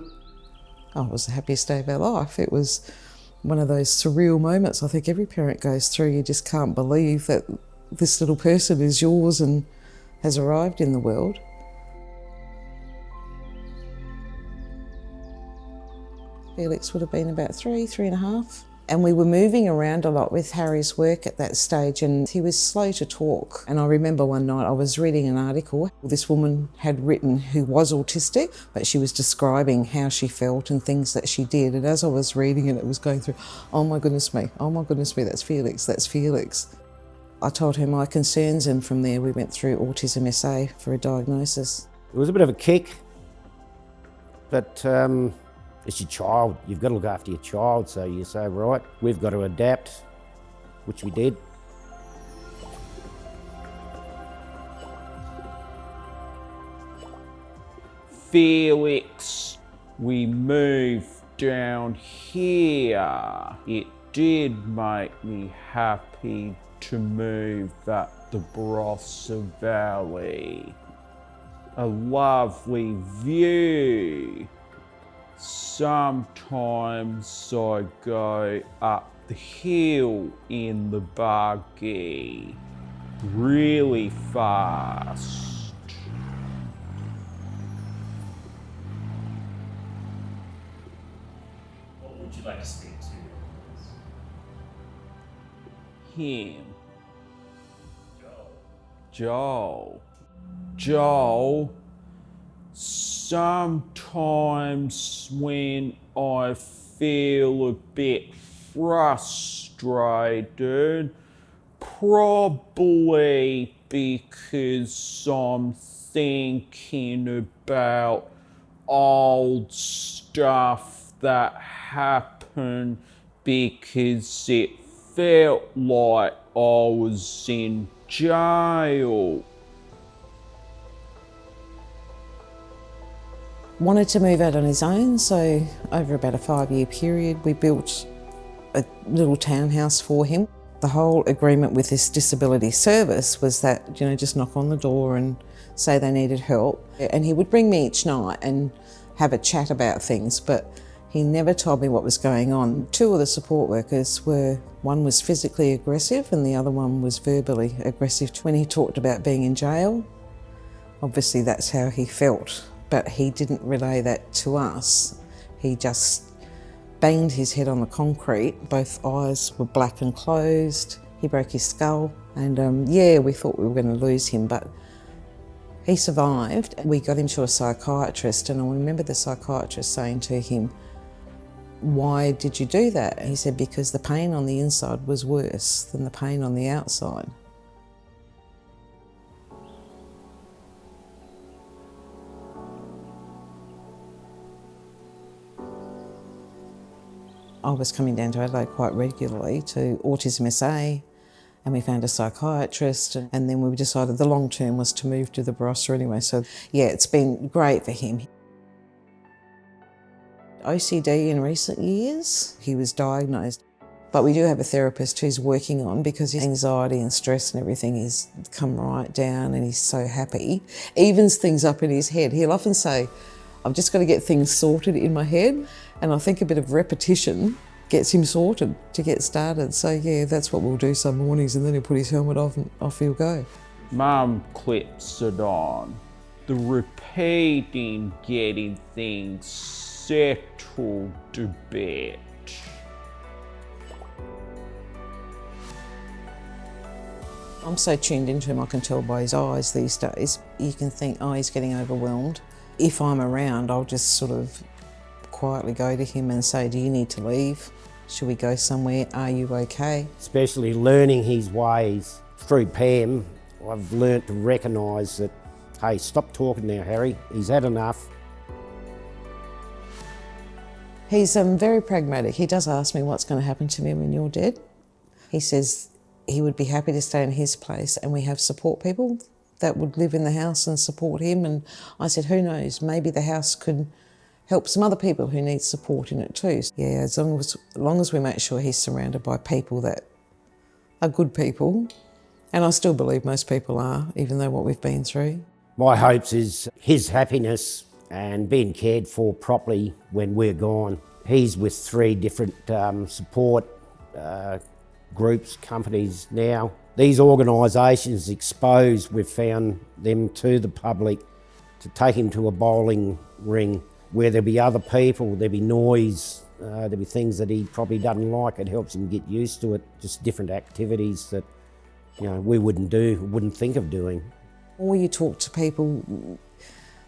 Oh, it was the happiest day of our life. It was one of those surreal moments I think every parent goes through. You just can't believe that this little person is yours and has arrived in the world. Felix would have been about 3.5. And we were moving around a lot with Harry's work at that stage, and he was slow to talk. And I remember one night I was reading an article this woman had written who was autistic, but she was describing how she felt and things that she did. And as I was reading it, it was going through, oh my goodness me, that's Felix, that's Felix. I told her my concerns, and from there we went through Autism SA for a diagnosis. It was a bit of a kick, but it's your child. You've got to look after your child, so you say, right, we've got to adapt, which we did. Felix, we moved down here. It did make me happy to move at the Barossa Valley. A lovely view. Sometimes I go up the hill in the buggy, really fast. What would you like to speak to? Him. Joel. Sometimes when I feel a bit frustrated, probably because I'm thinking about old stuff that happened because it felt like I was in jail. Wanted to move out on his own, so over about a 5-year period we built a little townhouse for him. The whole agreement with this disability service was that, just knock on the door and say they needed help. And he would bring me each night and have a chat about things, but he never told me what was going on. 2 of the support workers one was physically aggressive and the other one was verbally aggressive. When he talked about being in jail, obviously that's how he felt. But he didn't relay that to us. He just banged his head on the concrete. Both eyes were black and closed. He broke his skull. And we thought we were going to lose him, but he survived. We got him to a psychiatrist, and I remember the psychiatrist saying to him, "Why did you do that?" He said, "Because the pain on the inside was worse than the pain on the outside." I was coming down to Adelaide quite regularly to Autism SA, and we found a psychiatrist, and then we decided the long term was to move to the Barossa anyway. So yeah, it's been great for him. OCD in recent years, he was diagnosed. But we do have a therapist who's working on, because his anxiety and stress and everything has come right down and he's so happy. Evens things up in his head. He'll often say, "I've just got to get things sorted in my head." And I think a bit of repetition gets him sorted to get started. So yeah, that's what we'll do some mornings, and then he'll put his helmet off and off he'll go. Mum clips it on. The repeating getting things settled a bit. I'm so tuned into him, I can tell by his eyes these days. You can think, oh, he's getting overwhelmed. If I'm around, I'll just sort of quietly go to him and say, "Do you need to leave? Should we go somewhere? Are you okay?" Especially learning his ways through Pam, I've learnt to recognise that, hey, stop talking now, Harry. He's had enough. He's very pragmatic. He does ask me what's going to happen to me when you're dead. He says he would be happy to stay in his place, and we have support people that would live in the house and support him. And I said, who knows, maybe the house could help some other people who need support in it too. Yeah, as long as we make sure he's surrounded by people that are good people, and I still believe most people are, even though what we've been through. My hopes is his happiness and being cared for properly when we're gone. He's with 3 different support groups, companies now. These organisations expose, we've found them to the public, to take him to a bowling ring where there'll be other people, there'll be noise, there'll be things that he probably doesn't like. It helps him get used to it, just different activities that we wouldn't do, wouldn't think of doing. The more you talk to people,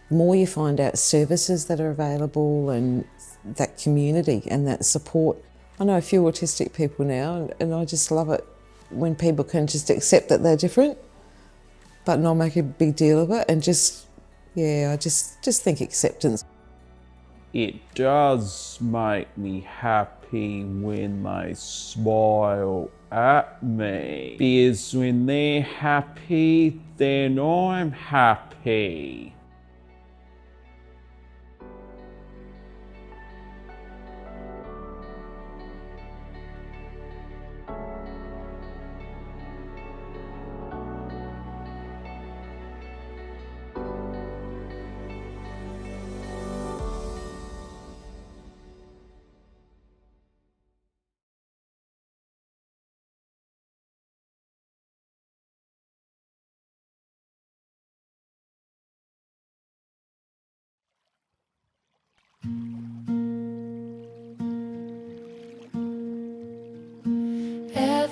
the more you find out services that are available and that community and that support. I know a few autistic people now, and I just love it when people can just accept that they're different, but not make a big deal of it, and just, I just think acceptance. It does make me happy when they smile at me, because when they're happy, then I'm happy.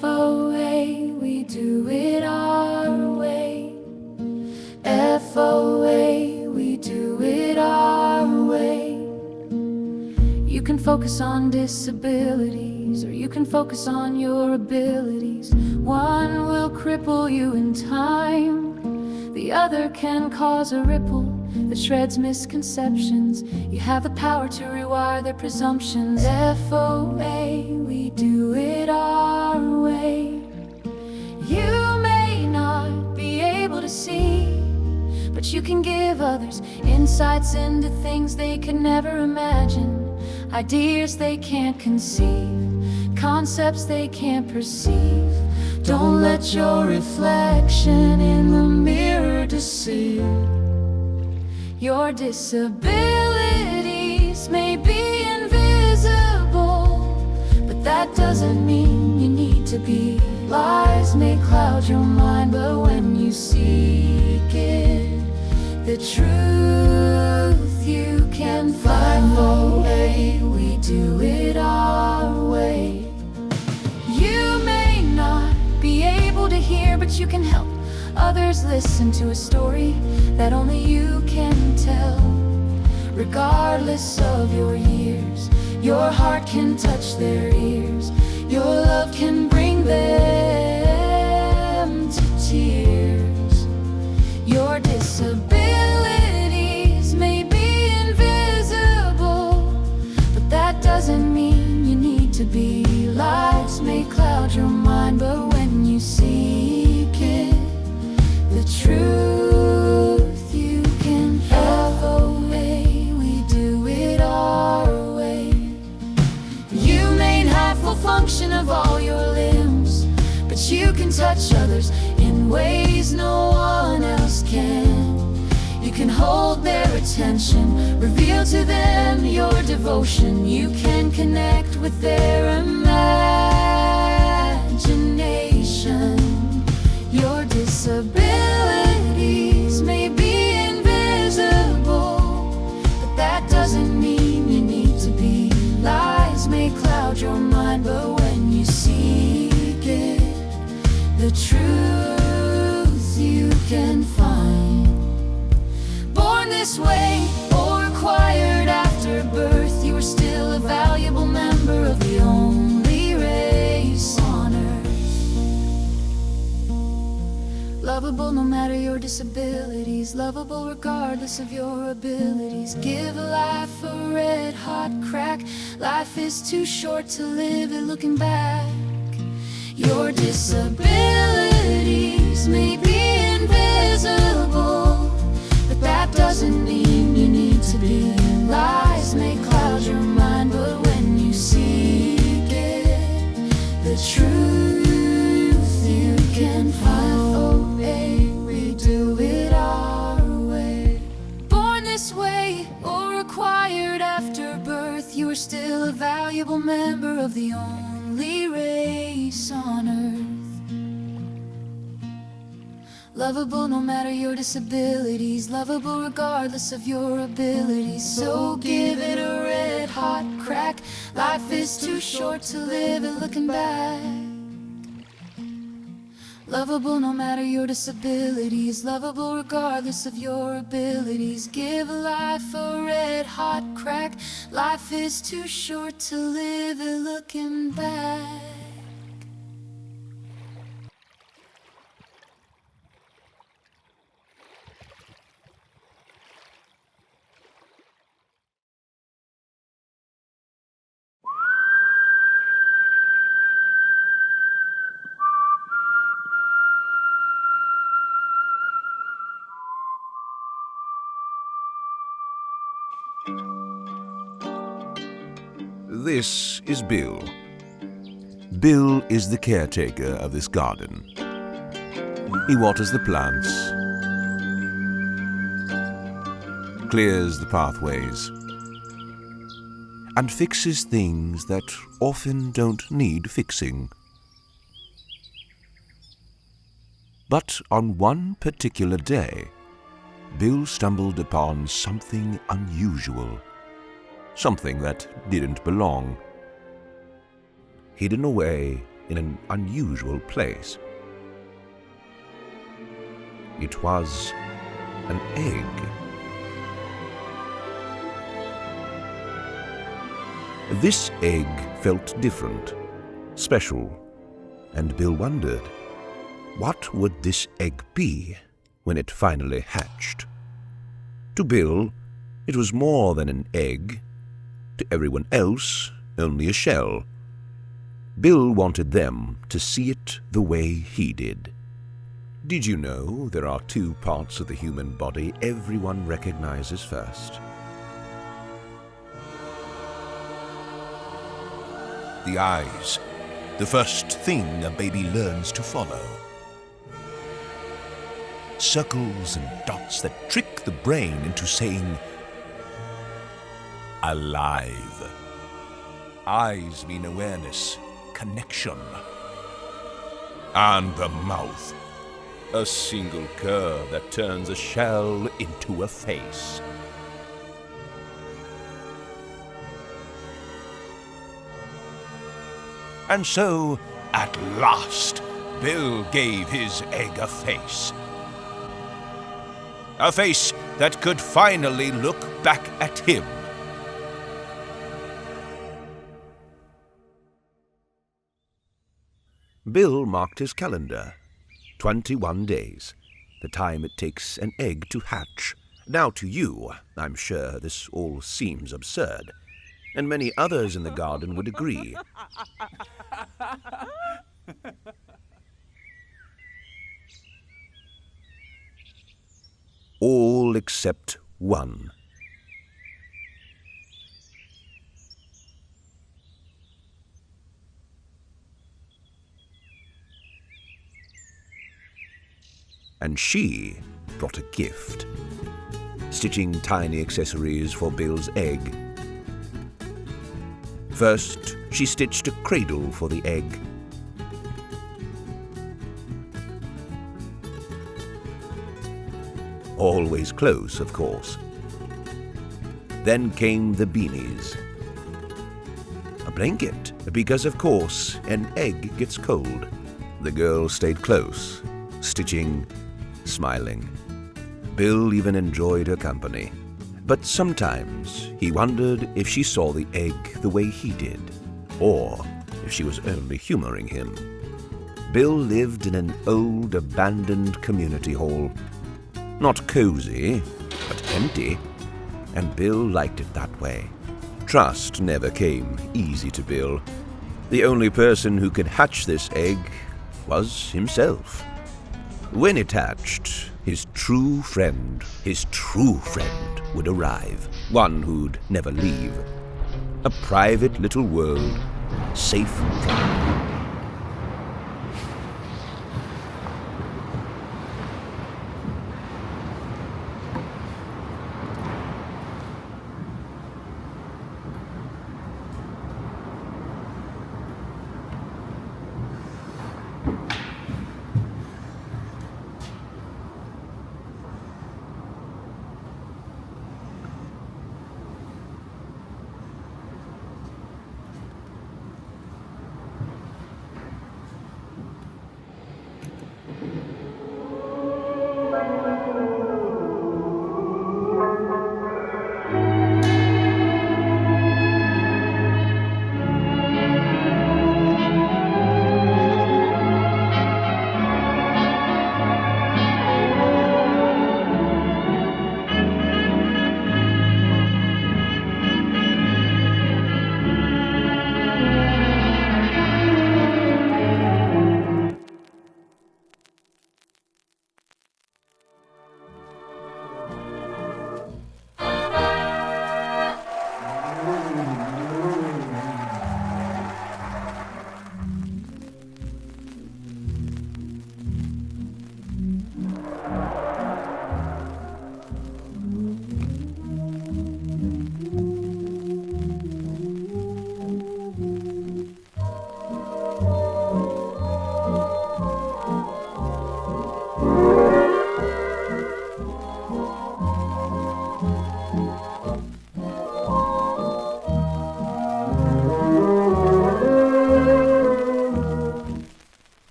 FOA, we do it our way. FOA, we do it our way. You can focus on disabilities, or you can focus on your abilities. One will cripple you in time, the other can cause a ripple that shreds misconceptions. You have the power to rewire their presumptions. FOA, we do it our way. You may not be able to see, but you can give others insights into things they could never imagine, ideas they can't conceive, concepts they can't perceive. Don't let your reflection in the mirror deceive. Your disabilities may be invisible, but that doesn't mean you need to be. Lies may cloud your mind, but when you seek it, the truth you can find. FOA, we do it our way. You may not be able to hear, but you can help others listen to a story that only you can tell. Regardless of your years, your heart can touch their ears. Your love can bring them to tears. Your disabilities may be invisible, but that doesn't mean you need to be. Lies may cloud your mind, but when you seek it, the truth you can FOA, we do it our way. You may not have full function of all your limbs, but you can touch others in ways no one else can. You can hold their attention, reveal to them your devotion. You can connect with their imagination. Your disabilities may be invisible, but that doesn't mean you need to be. Lies may cloud your mind, but when you seek it, the truth you can find. Born this way or acquired after birth, you are still a valuable member of the only race on earth. Lovable no matter your disabilities, lovable regardless of your abilities. Give life a red hot crack. Life is too short to live it looking back. Your disabilities may be invisible, but that doesn't mean you need to be. Lies may cloud your mind, but when you seek it, the truth you can find. FOA, we do it our way. Born this way or acquired after birth, you are were still a valuable member of the only race on earth. Lovable no matter your disabilities, lovable regardless of your abilities. So give it a red hot crack. Life is too short to live it looking back. Lovable no matter your disabilities, lovable regardless of your abilities. Give life a red hot crack. Life is too short to live it looking back. This is Bill. Bill is the caretaker of this garden. He waters the plants, clears the pathways, and fixes things that often don't need fixing. But on one particular day, Bill stumbled upon something unusual. Something that didn't belong. Hidden away in an unusual place. It was an egg. This egg felt different, special, and Bill wondered, what would this egg be when it finally hatched? To Bill, it was more than an egg. To everyone else, only a shell. Bill wanted them to see it the way he did. Did you know there are two parts of the human body everyone recognizes first? The eyes, the first thing a baby learns to follow. Circles and dots that trick the brain into saying, alive. Eyes mean awareness, connection. And the mouth, a single curve that turns a shell into a face. And so, at last, Bill gave his egg a face. A face that could finally look back at him. Bill marked his calendar. 21 days, the time it takes an egg to hatch. Now to you, I'm sure this all seems absurd, and many others in the garden would agree. All except one. And she brought a gift, stitching tiny accessories for Bill's egg. First, she stitched a cradle for the egg. Always close, of course. Then came the beanies. A blanket, because of course an egg gets cold. The girl stayed close, stitching, smiling. Bill even enjoyed her company. But sometimes he wondered if she saw the egg the way he did, or if she was only humoring him. Bill lived in an old abandoned community hall. Not cozy, but empty, and Bill liked it that way. Trust never came easy to Bill. The only person who could hatch this egg was himself. When it hatched, his true friend would arrive, one who'd never leave. A private little world, safe from trouble.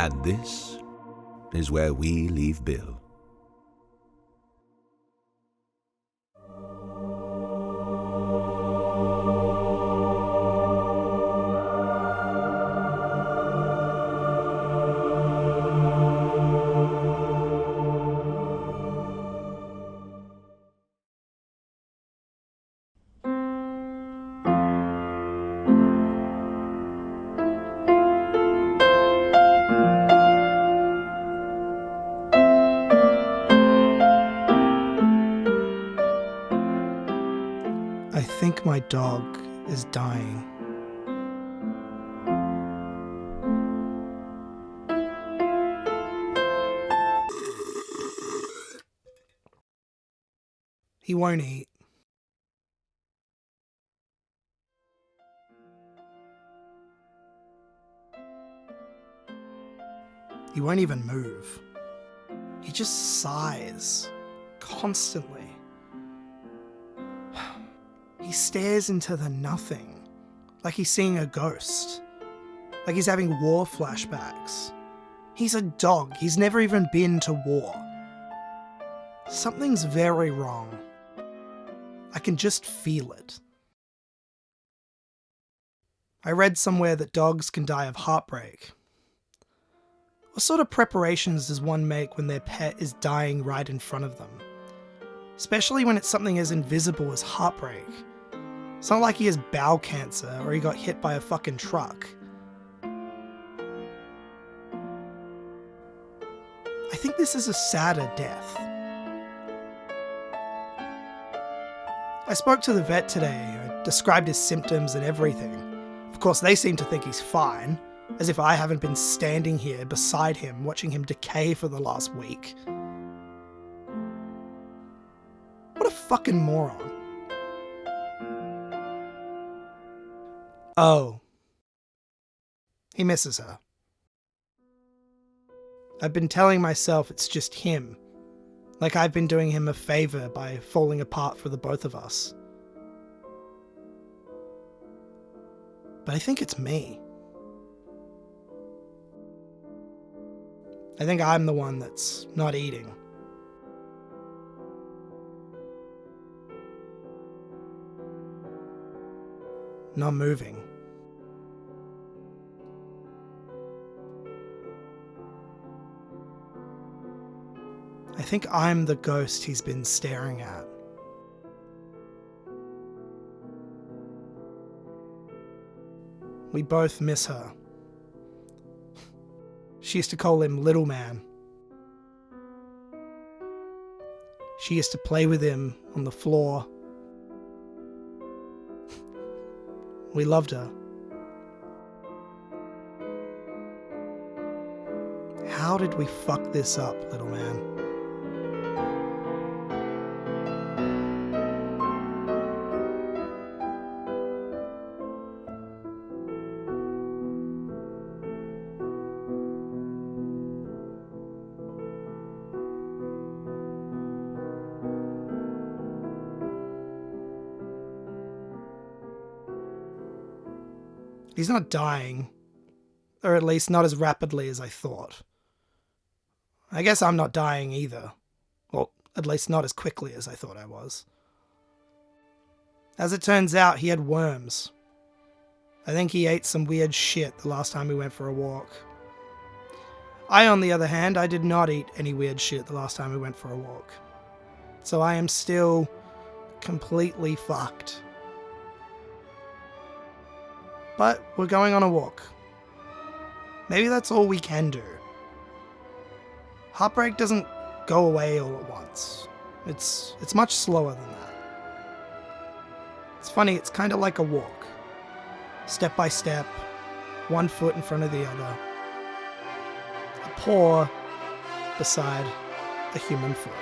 And this is where we leave Bill. I think my dog is dying. He won't eat. He won't even move. He just sighs constantly. He stares into the nothing, like he's seeing a ghost, like he's having war flashbacks. He's a dog, he's never even been to war. Something's very wrong. I can just feel it. I read somewhere that dogs can die of heartbreak. What sort of preparations does one make when their pet is dying right in front of them? Especially when it's something as invisible as heartbreak. It's not like he has bowel cancer or he got hit by a fucking truck. I think this is a sadder death. I spoke to the vet today. I described his symptoms and everything. Of course, they seem to think he's fine, as if I haven't been standing here beside him watching him decay for the last week. What a fucking moron. Oh. He misses her. I've been telling myself it's just him, like I've been doing him a favour by falling apart for the both of us. But I think it's me. I think I'm the one that's not eating. Not moving. I think I'm the ghost he's been staring at. We both miss her. She used to call him Little Man. She used to play with him on the floor. We loved her. How did we fuck this up, little man? He's not dying, or at least not as rapidly as I thought. I guess I'm not dying either, or at least not as quickly as I thought I was. As it turns out, he had worms. I think he ate some weird shit the last time we went for a walk. I, on the other hand, I did not eat any weird shit the last time we went for a walk. So I am still completely fucked. But we're going on a walk. Maybe that's all we can do. Heartbreak doesn't go away all at once. It's much slower than that. It's funny, it's kind of like a walk. Step by step, one foot in front of the other. A paw beside a human foot.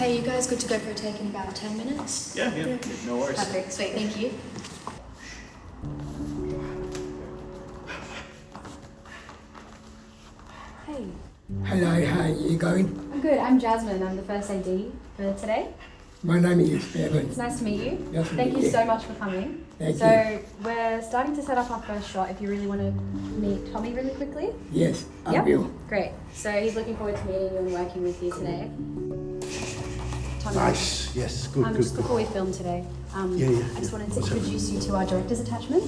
Hey, you guys good to go for a take in about 10 minutes? Yeah, no worries. Perfect, sweet, thank you. Hey. Hello, how are you going? I'm good, I'm Jasmine, I'm the first AD for today. My name is Bevan. It's nice to meet you. Nice to Thank meet you you. so much for coming. Thank so you. we're starting to set up our first shot if you really want to meet Tommy really quickly. Yes, I Yep. will. Great. So he's looking forward to meeting you and working with you today. Tommy. Nice, yes, good, good, Just good. before we film today, Yeah, yeah, I just wanted to What's introduce you to our director's attachment.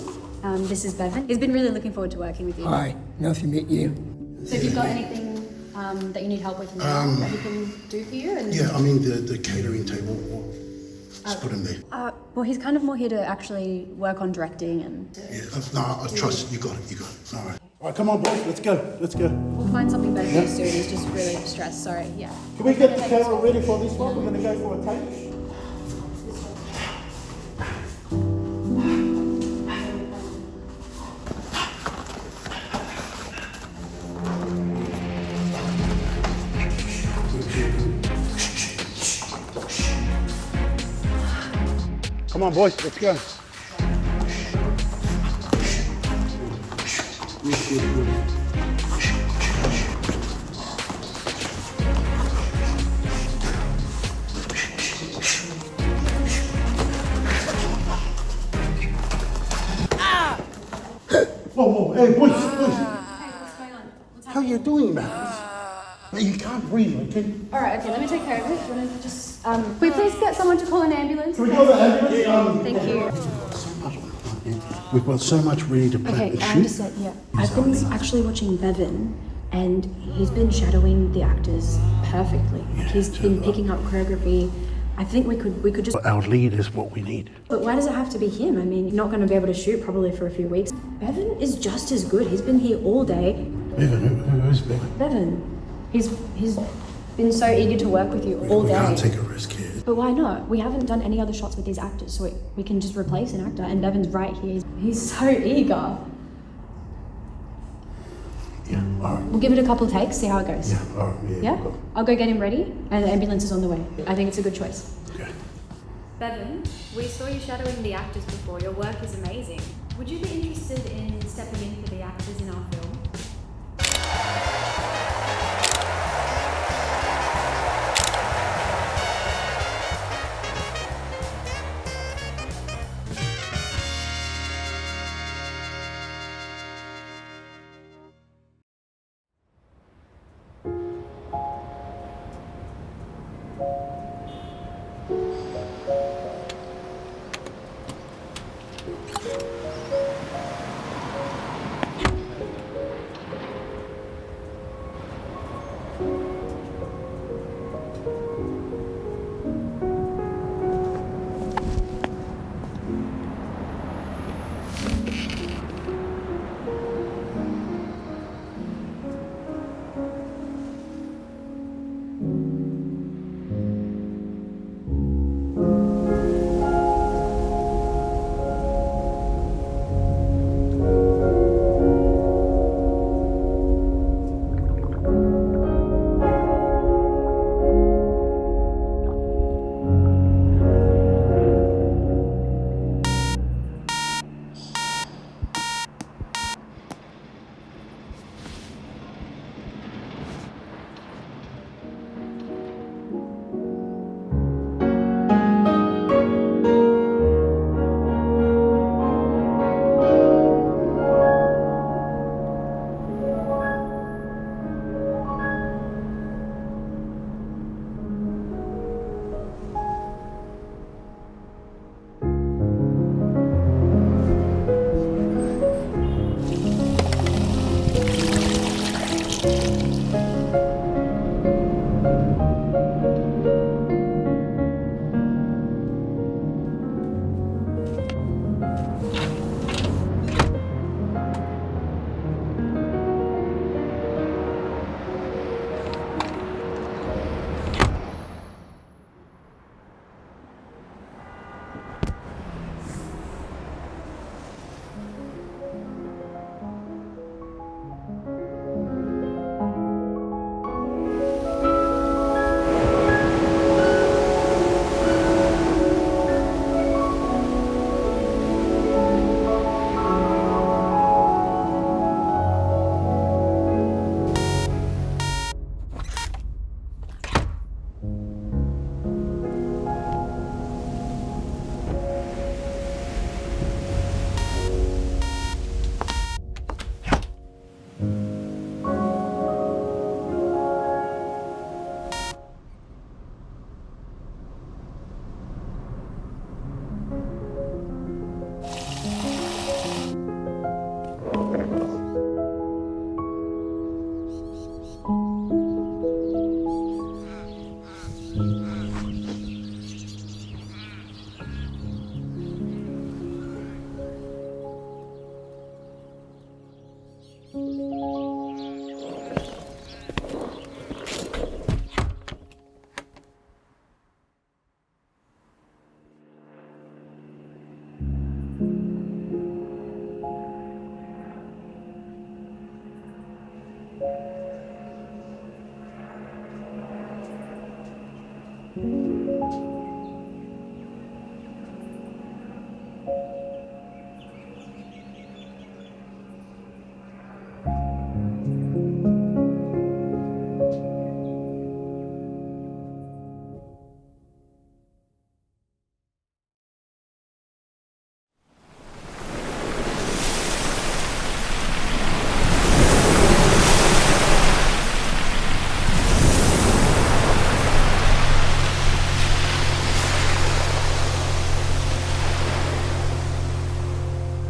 This is Bevan. He's been really looking forward to working with you. Hi, nice to meet you. So if you've got anything that you need help with now that we can do for you? And Yeah, I mean the catering table, just put him there. well, he's kind of more here to actually work on directing and... Yeah, no, I trust you got it, All right. All right, come on, boys, let's go. We'll find something better for you soon. He's just really stressed, sorry, yeah. Can we get the camera ready for this one? We're going to go for a take. Come on, boys, let's go. Whoa, hey, boys. How you doing, man? You can't breathe, okay? Alright, okay, let me take care of it. Do you want to just... can we please get someone to call an ambulance? Can we call the ambulance? Thank you. We've got so much ready to play. Okay, I understand, yeah. I've been actually watching Bevan, and he's been shadowing the actors perfectly. He's been picking up choreography. I think we could just... Our lead is what we need. But why does it have to be him? I mean, you're not going to be able to shoot probably for a few weeks. Bevan is just as good. He's been here all day. Bevan, who's Bevan? Bevan. He's been so eager to work with you all We day. can't take a risk here. But why not? We haven't done any other shots with these actors, so we can just replace an actor, and Bevan's right here. He's so eager. Yeah, all right. We'll give it a couple takes, see how it goes. Yeah, all right. Yeah? I'll go get him ready, and the ambulance is on the way. I think it's a good choice. Okay. Bevan, we saw you shadowing the actors before. Your work is amazing. Would you be interested in stepping in for the actors in our film?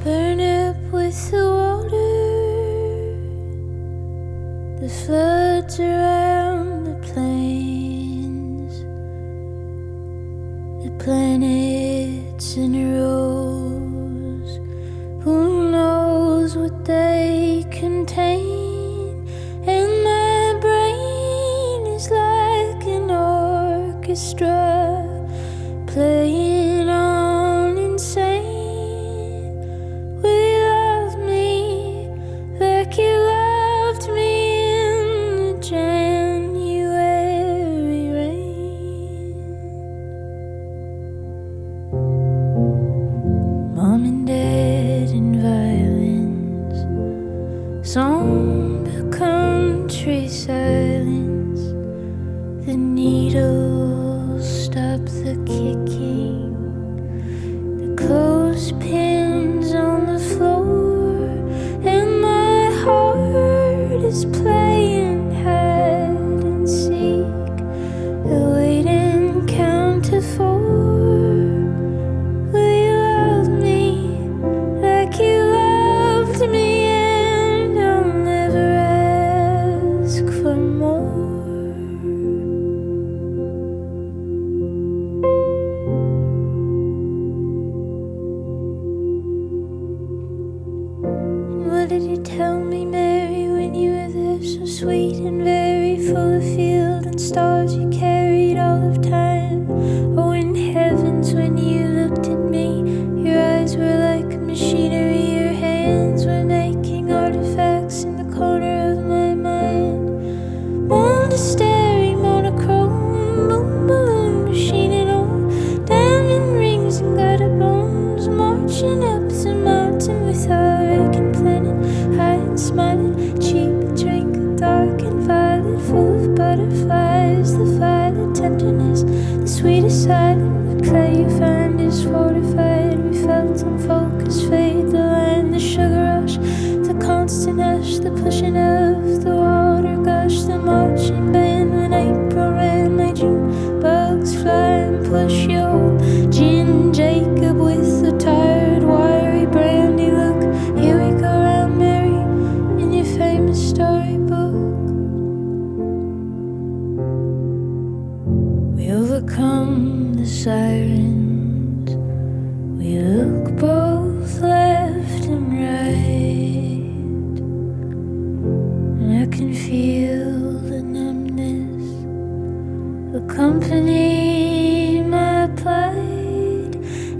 Burn up with the water, the floods around the plains, the planets in rows. Who knows what they contain? And my brain is like an orchestra playing on insane. Will you love me like you loved me in the January rain? Mom and Dad and violins, somber country silence. The needles stop the kicking, the clothespins on the floor, and my heart is playing hide and seek, the wait and count to four. Will you love me like you loved me, and I'll never ask for more? What did you tell me, Mary, when you were there, so sweet and very full of field and stars you carried all of time? Oh, in heavens, when you looked at me, your eyes were like machinery, your hands were making artifacts in the corner of my mind. Monastery, monochrome, boom, balloon, machine and all, diamond rings and gutter bones, marching up the mountain with our aching planet, high and smiling, cheap drink, dark and violet, full of butterflies, the violet tenderness, the sweetest silent, the clay you find is fortified. We felt unfocused fade, the line, the sugar rush, the constant hush, the pushing of the water gush, the marching band when April ran, my June bugs fly and push your gin Jacob with the tired wiry brandy look. Here we go round, Mary, in your famous storybook. We overcome the sirens, we look both left and right, and I can feel the numbness accompany my plight,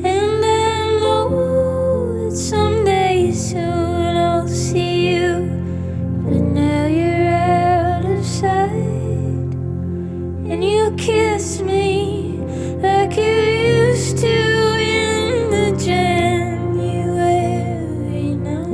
and I know that someday soon I'll see you, but now you're out of sight, and you kiss me like you used to in the January night.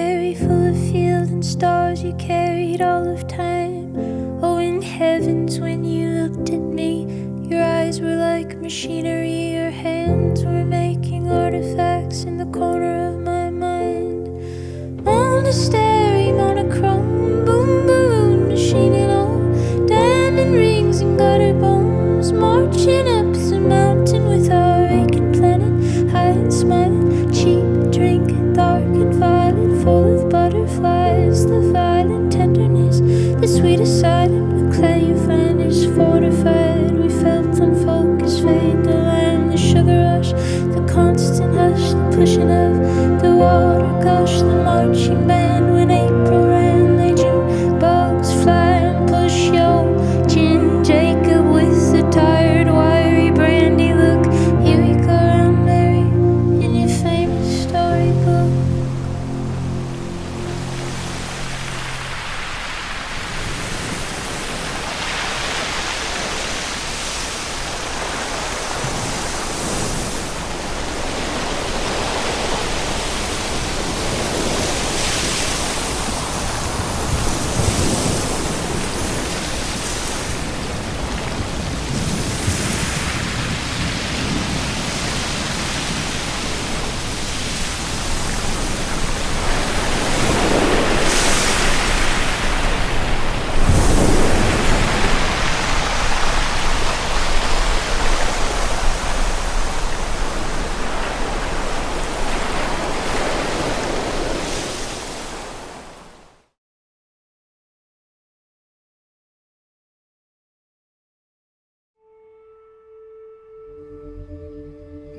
monastery full of fields and stars. You carried all of time. Oh, in heavens, when you looked at me, your eyes were like machinery. Your hands were making artifacts in the corner of my mind. Monastery, monochrome, boom, boom, machining all diamond rings and gutter bones, marching up the mountain with our vacant planet, high and smiling, cheap drink, dark and violet, full of butterflies, the violent tenderness, the sweet asylum, the clay you find is fortified. We felt unfocused fade, the land, the sugar rush, the constant hush, the pushing of the water gush, the marching band when April ran, they June bugs fly and push your chin, Jacob with the tired wiry brandy look. Here we go round, Mary, in your famous storybook.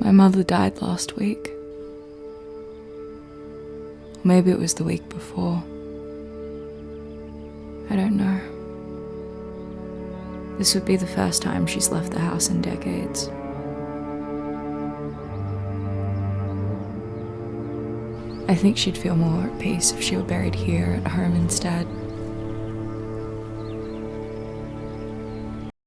My mother died last week. Or maybe it was the week before. I don't know. This would be the first time she's left the house in decades. I think she'd feel more at peace if she were buried here at home instead.